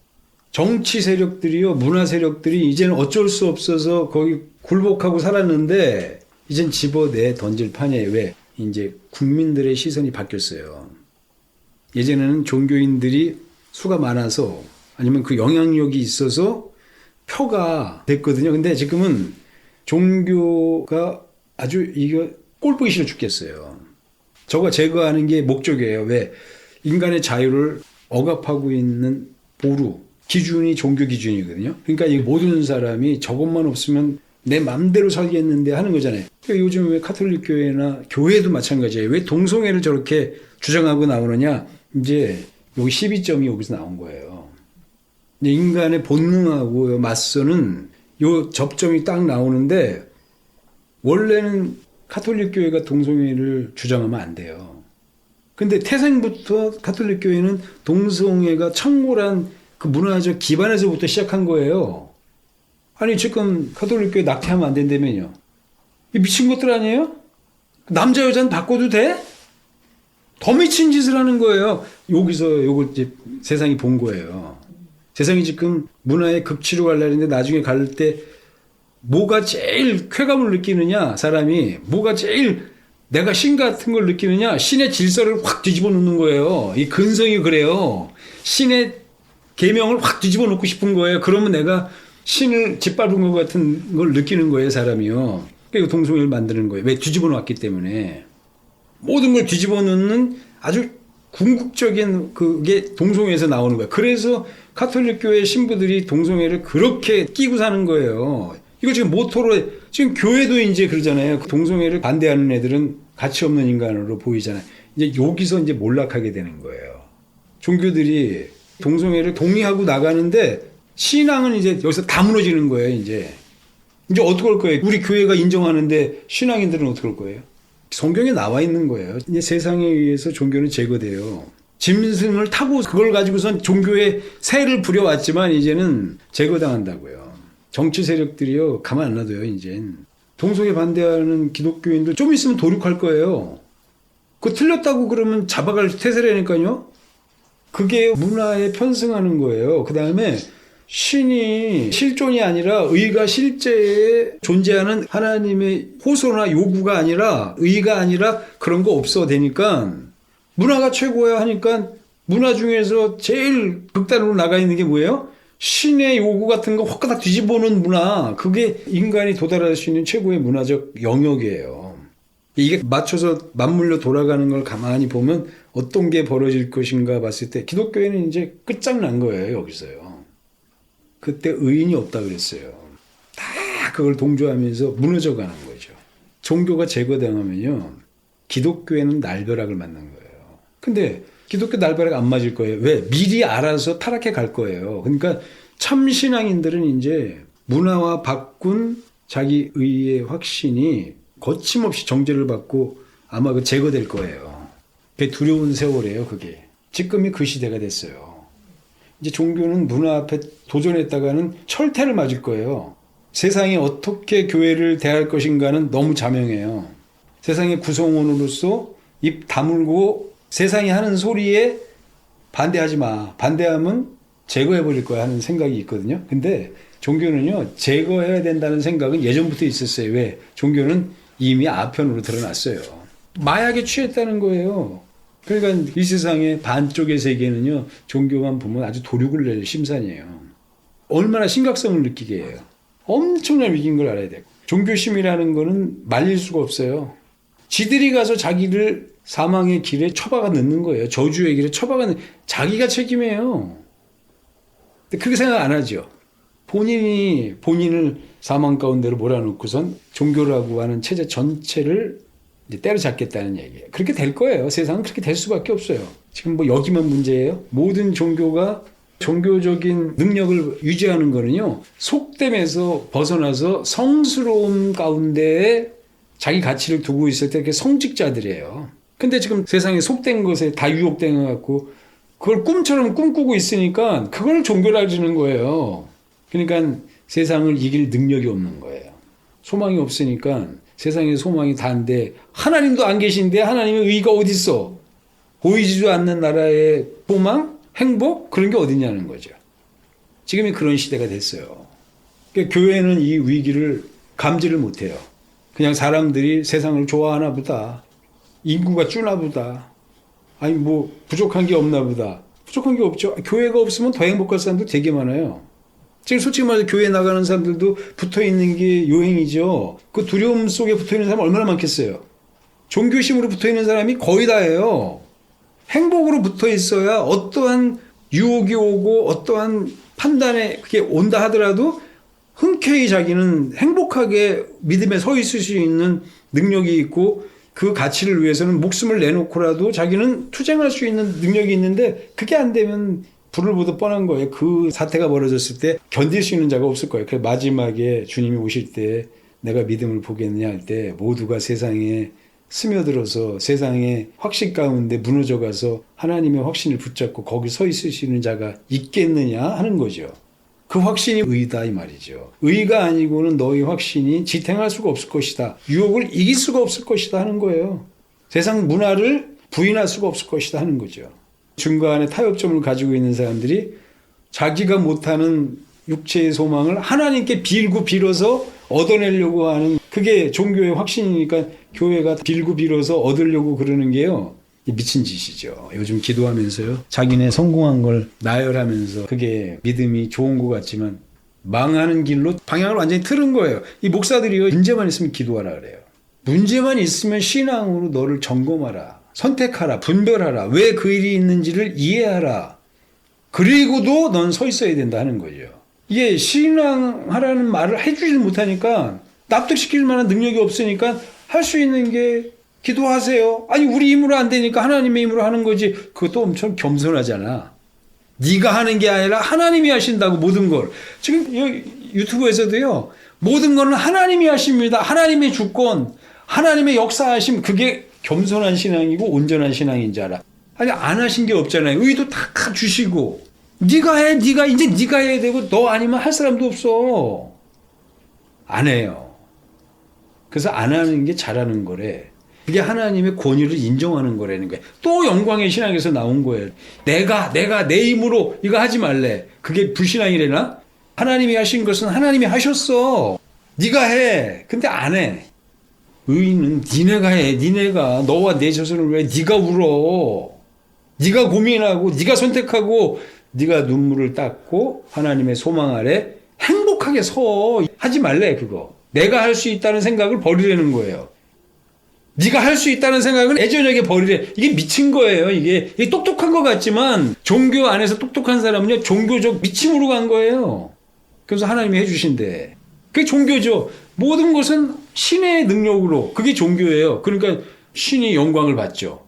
정치 세력들이요, 문화 세력들이 이제는 어쩔 수 없어서 거기 굴복하고 살았는데, 이젠 집어내 던질 판이에요. 왜? 이제 국민들의 시선이 바뀌었어요. 예전에는 종교인들이 수가 많아서, 아니면 그 영향력이 있어서 표가 됐거든요. 근데 지금은 종교가 아주 이거 꼴 보기 싫어 죽겠어요. 저거 제거하는 게 목적이에요. 왜? 인간의 자유를 억압하고 있는 보루, 기준이 종교 기준이거든요. 그러니까 이 모든 사람이 저것만 없으면 내 맘대로 살겠는데 하는 거잖아요. 그러니까 요즘 왜 카톨릭 교회나 교회도 마찬가지예요. 왜 동성애를 저렇게 주장하고 나오느냐? 이제 여기 12점이 여기서 나온 거예요. 인간의 본능하고 맞서는 요 접점이 딱 나오는데, 원래는 카톨릭 교회가 동성애를 주장하면 안 돼요. 근데 태생부터 카톨릭 교회는 동성애가 청몰한 그 문화적 기반에서부터 시작한 거예요. 아니, 지금 카톨릭 교회 낙태하면 안 된다면요. 이 미친 것들 아니에요? 남자 여자는 바꿔도 돼? 더 미친 짓을 하는 거예요. 여기서 요걸 이제 세상이 본 거예요. 세상이 지금 문화의 극치로 가려는데, 나중에 갈 때 뭐가 제일 쾌감을 느끼느냐, 사람이 뭐가 제일 내가 신 같은 걸 느끼느냐, 신의 질서를 확 뒤집어 놓는 거예요. 이 근성이 그래요. 신의 계명을 확 뒤집어 놓고 싶은 거예요. 그러면 내가 신을 짓밟은 것 같은 걸 느끼는 거예요, 사람이요. 그러니까 동성애를 만드는 거예요. 왜? 뒤집어 놓았기 때문에. 모든 걸 뒤집어 놓는 아주 궁극적인 그게 동성애에서 나오는 거예요. 그래서 카톨릭 교회 신부들이 동성애를 그렇게 끼고 사는 거예요. 이거 지금 모토로, 지금 교회도 이제 그러잖아요. 동성애를 반대하는 애들은 가치 없는 인간으로 보이잖아요. 이제 여기서 이제 몰락하게 되는 거예요. 종교들이 동성애를 동의하고 나가는데, 신앙은 이제 여기서 다 무너지는 거예요, 이제. 이제 어떻게 할 거예요? 우리 교회가 인정하는데 신앙인들은 어떻게 할 거예요? 성경에 나와 있는 거예요. 이제 세상에 의해서 종교는 제거돼요. 짐승을 타고 그걸 가지고선 종교에 새를 부려왔지만 이제는 제거당한다고요. 정치 세력들이요, 가만 안 놔둬요, 이젠. 동성애 반대하는 기독교인들 좀 있으면 도륙할 거예요. 그거 틀렸다고 그러면 잡아갈 태세라니까요. 그게 문화에 편승하는 거예요. 그 다음에 신이 실존이 아니라 의가 실제에 존재하는 하나님의 호소나 요구가 아니라, 의가 아니라 그런 거 없어 되니까 문화가 최고야 하니까, 문화 중에서 제일 극단으로 나가 있는 게 뭐예요? 신의 요구 같은 거 확 뒤집어놓은 문화. 그게 인간이 도달할 수 있는 최고의 문화적 영역이에요. 이게 맞춰서 맞물려 돌아가는 걸 가만히 보면 어떤 게 벌어질 것인가 봤을 때 기독교회는 이제 끝장난 거예요, 여기서요. 그때 의인이 없다 그랬어요. 다 그걸 동조하면서 무너져 가는 거죠. 종교가 제거당하면요, 기독교회는 날벼락을 맞는 거예요. 근데 기독교 날벼락 안 맞을 거예요. 왜? 미리 알아서 타락해 갈 거예요. 그러니까 참 신앙인들은 이제 문화와 바꾼 자기 의의 확신이 거침없이 정죄를 받고 아마 그 제거될 거예요. 그게 두려운 세월이에요, 그게. 지금이 그 시대가 됐어요. 이제 종교는 문화 앞에 도전했다가는 철퇴를 맞을 거예요. 세상이 어떻게 교회를 대할 것인가는 너무 자명해요. 세상의 구성원으로서 입 다물고 세상이 하는 소리에 반대하지 마. 반대하면 제거해버릴 거야 하는 생각이 있거든요. 근데 종교는요, 제거해야 된다는 생각은 예전부터 있었어요. 왜? 종교는 이미 아편으로 드러났어요. 마약에 취했다는 거예요. 그러니까 이 세상의 반쪽의 세계는요, 종교만 보면 아주 도륙을 낼 심산이에요. 얼마나 심각성을 느끼게 해요. 엄청난 위기인 걸 알아야 돼요. 종교심이라는 거는 말릴 수가 없어요. 지들이 가서 자기를 사망의 길에 처박아 넣는 거예요. 저주의 길에 처박아 넣는, 자기가 책임이에요. 근데 그렇게 생각 안 하죠. 본인이 본인을 사망 가운데로 몰아넣고선 종교라고 하는 체제 전체를 이제 때려잡겠다는 얘기예요. 그렇게 될 거예요. 세상은 그렇게 될 수밖에 없어요. 지금 뭐 여기만 문제예요. 모든 종교가 종교적인 능력을 유지하는 거는요, 속됨에서 벗어나서 성스러움 가운데에 자기 가치를 두고 있을 때 그게 성직자들이에요. 근데 지금 세상에 속된 것에 다 유혹된 것 같고 그걸 꿈처럼 꿈꾸고 있으니까 그걸 종교라 주는 거예요. 그러니까 세상을 이길 능력이 없는 거예요. 소망이 없으니까 세상에 소망이 다인데 하나님도 안 계신데 하나님의 의의가 어디 있어? 보이지도 않는 나라의 소망, 행복 그런 게 어디냐는 거죠. 지금이 그런 시대가 됐어요. 그러니까 교회는 이 위기를 감지를 못해요. 그냥 사람들이 세상을 좋아하나 보다. 인구가 주나 보다. 아니 뭐 부족한 게 없나 보다. 부족한 게 없죠. 교회가 없으면 더 행복할 사람도 되게 많아요. 지금 솔직히 말해서 교회 나가는 사람들도 붙어있는 게 요행이죠. 그 두려움 속에 붙어있는 사람 얼마나 많겠어요. 종교심으로 붙어있는 사람이 거의 다예요. 행복으로 붙어있어야 어떠한 유혹이 오고 어떠한 판단에 그게 온다 하더라도 흔쾌히 자기는 행복하게 믿음에 서 있을 수 있는 능력이 있고 그 가치를 위해서는 목숨을 내놓고라도 자기는 투쟁할 수 있는 능력이 있는데 그게 안 되면 불을 보듯 뻔한 거예요. 그 사태가 벌어졌을 때 견딜 수 있는 자가 없을 거예요. 그래서 마지막에 주님이 오실 때 내가 믿음을 보겠느냐 할 때 모두가 세상에 스며들어서 세상의 확신 가운데 무너져가서 하나님의 확신을 붙잡고 거기 서 있을 수 있는 자가 있겠느냐 하는 거죠. 그 확신이 의다 이 말이죠. 의가 아니고는 너희 확신이 지탱할 수가 없을 것이다. 유혹을 이길 수가 없을 것이다 하는 거예요. 세상 문화를 부인할 수가 없을 것이다 하는 거죠. 중간에 타협점을 가지고 있는 사람들이 자기가 못하는 육체의 소망을 하나님께 빌고 빌어서 얻어내려고 하는 그게 종교의 확신이니까 교회가 빌고 빌어서 얻으려고 그러는 게요. 미친 짓이죠. 요즘 기도하면서요. 자기네 성공한 걸 나열하면서 그게 믿음이 좋은 것 같지만 망하는 길로 방향을 완전히 틀은 거예요. 이 목사들이요. 문제만 있으면 기도하라 그래요. 문제만 있으면 신앙으로 너를 점검하라. 선택하라. 분별하라. 왜 그 일이 있는지를 이해하라. 그리고도 넌 서 있어야 된다 하는 거죠. 이게 신앙하라는 말을 해주지 못하니까 납득시킬 만한 능력이 없으니까 할 수 있는 게 기도하세요. 아니 우리 힘으로 안 되니까 하나님의 힘으로 하는 거지. 그것도 엄청 겸손하잖아. 네가 하는 게 아니라 하나님이 하신다고 모든 걸. 지금 유튜브에서도요. 모든 거는 하나님이 하십니다. 하나님의 주권, 하나님의 역사하심 그게 겸손한 신앙이고 온전한 신앙인 줄 알아. 아니 안 하신 게 없잖아요. 의도 다 주시고 네가 해. 네가 이제 네가 해야 되고 너 아니면 할 사람도 없어. 안 해요. 그래서 안 하는 게 잘하는 거래. 그게 하나님의 권위를 인정하는 거라는 거예요. 또 영광의 신앙에서 나온 거예요. 내가 내 힘으로 이거 하지 말래. 그게 불신앙이래나? 하나님이 하신 것은 하나님이 하셨어. 네가 해. 근데 안 해. 의인은 니네가 해. 니네가 너와 내 자손을 왜 네가 울어. 네가 고민하고 네가 선택하고 네가 눈물을 닦고 하나님의 소망 아래 행복하게 서. 하지 말래 그거. 내가 할 수 있다는 생각을 버리라는 거예요. 네가 할 수 있다는 생각은 애저녁에 버리래. 이게 미친 거예요. 이게 똑똑한 것 같지만 종교 안에서 똑똑한 사람은요. 종교적 미침으로 간 거예요. 그래서 하나님이 해주신대. 그게 종교죠. 모든 것은 신의 능력으로. 그게 종교예요. 그러니까 신이 영광을 받죠.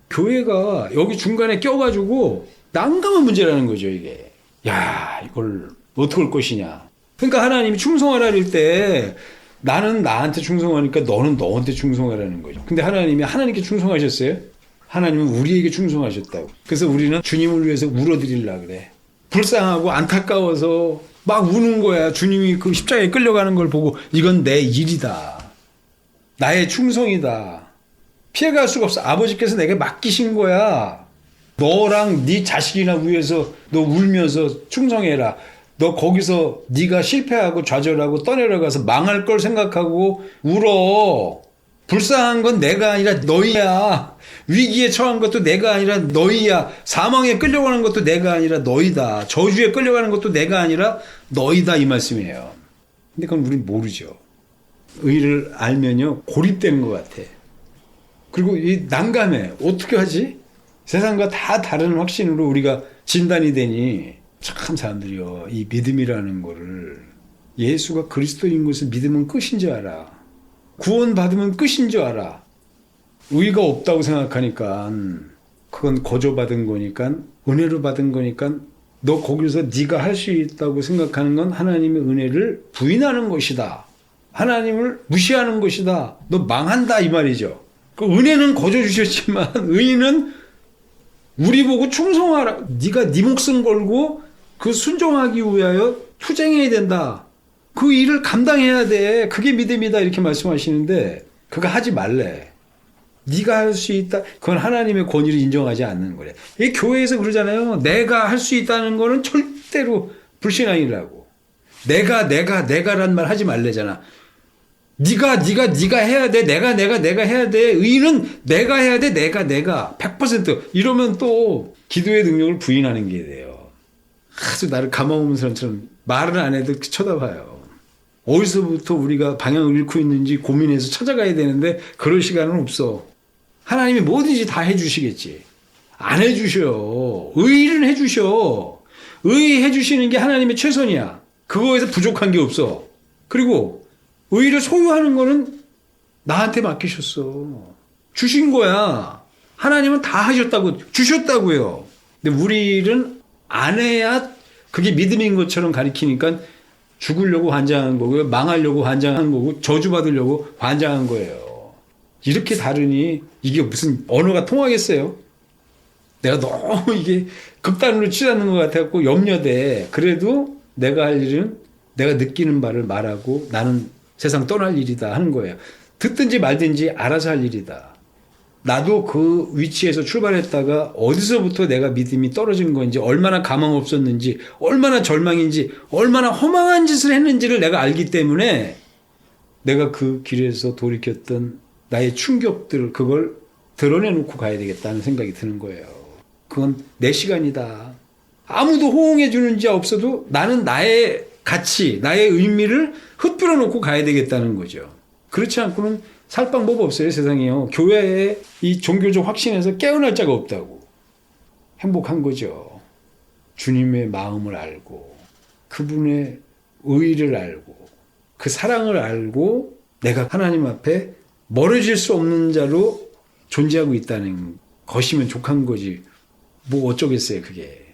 교회가 여기 중간에 껴가지고 난감한 문제라는 거죠. 이게. 야 이걸 어떻게 할 것이냐. 그러니까 하나님이 충성하라 할 때 나는 나한테 충성하니까 너는 너한테 충성하라는 거죠. 근데 하나님이 하나님께 충성하셨어요? 하나님은 우리에게 충성하셨다고. 그래서 우리는 주님을 위해서 울어드리려고 그래. 불쌍하고 안타까워서 막 우는 거야. 주님이 그 십자가에 끌려가는 걸 보고 이건 내 일이다. 나의 충성이다. 피해갈 수가 없어. 아버지께서 내게 맡기신 거야. 너랑 네 자식이나 위해서 너 울면서 충성해라. 너 거기서 네가 실패하고 좌절하고 떠내려가서 망할 걸 생각하고 울어. 불쌍한 건 내가 아니라 너희야. 위기에 처한 것도 내가 아니라 너희야. 사망에 끌려가는 것도 내가 아니라 너희다. 저주에 끌려가는 것도 내가 아니라 너희다 이 말씀이에요. 근데 그건 우린 모르죠. 의를 알면요 고립되는 것 같아. 그리고 이 난감해. 어떻게 하지? 세상과 다 다른 확신으로 우리가 진단이 되니 참 사람들이요, 이 믿음이라는 거를 예수가 그리스도인 것을 믿으면 끝인 줄 알아. 구원받으면 끝인 줄 알아. 의가 없다고 생각하니까 그건 거저받은 거니까, 은혜로 받은 거니까 너 거기서 네가 할 수 있다고 생각하는 건 하나님의 은혜를 부인하는 것이다. 하나님을 무시하는 것이다. 너 망한다 이 말이죠. 그 은혜는 거저 주셨지만 의는 우리 보고 충성하라. 네가 네 목숨 걸고 그 순종하기 위하여 투쟁해야 된다. 그 일을 감당해야 돼. 그게 믿음이다 이렇게 말씀하시는데 그거 하지 말래. 네가 할 수 있다. 그건 하나님의 권위를 인정하지 않는 거래. 이 교회에서 그러잖아요. 내가 할 수 있다는 거는 절대로 불신앙이라고. 내가란 말 하지 말래잖아. 네가 해야 돼. 내가 해야 돼. 의는 내가 해야 돼. 내가 100% 이러면 또 기도의 능력을 부인하는 게 돼요. 아주 나를 감아오는 사람처럼 말을 안 해도 쳐다봐요. 어디서부터 우리가 방향을 잃고 있는지 고민해서 찾아가야 되는데 그럴 시간은 없어. 하나님이 뭐든지 다 해주시겠지. 안 해주셔. 의를 해주셔. 의 해주시는 게 하나님의 최선이야. 그거에서 부족한 게 없어. 그리고 의를 소유하는 거는 나한테 맡기셨어. 주신 거야. 하나님은 다 하셨다고, 주셨다고요. 근데 우리 일은 안 해야 그게 믿음인 것처럼 가리키니까 죽으려고 환장한 거고요. 망하려고 환장한 거고, 저주받으려고 환장한 거예요. 이렇게 다르니 이게 무슨 언어가 통하겠어요? 내가 너무 이게 극단으로 치닫는 것 같아갖고 염려돼. 그래도 내가 할 일은 내가 느끼는 바를 말하고 나는 세상 떠날 일이다 하는 거예요. 듣든지 말든지 알아서 할 일이다. 나도 그 위치에서 출발했다가 어디서부터 내가 믿음이 떨어진 건지, 얼마나 가망 없었는지, 얼마나 절망인지, 얼마나 허망한 짓을 했는지를 내가 알기 때문에 내가 그 길에서 돌이켰던 나의 충격들, 그걸 드러내놓고 가야 되겠다는 생각이 드는 거예요. 그건 내 시간이다. 아무도 호응해 주는 자 없어도 나는 나의 가치, 나의 의미를 흩뿌려 놓고 가야 되겠다는 거죠. 그렇지 않고는 살 방법 없어요, 세상에요. 교회의 이 종교적 확신에서 깨어날 자가 없다고. 행복한 거죠. 주님의 마음을 알고, 그분의 의의를 알고, 그 사랑을 알고, 내가 하나님 앞에 멀어질 수 없는 자로 존재하고 있다는 것이면 족한 거지. 뭐 어쩌겠어요, 그게.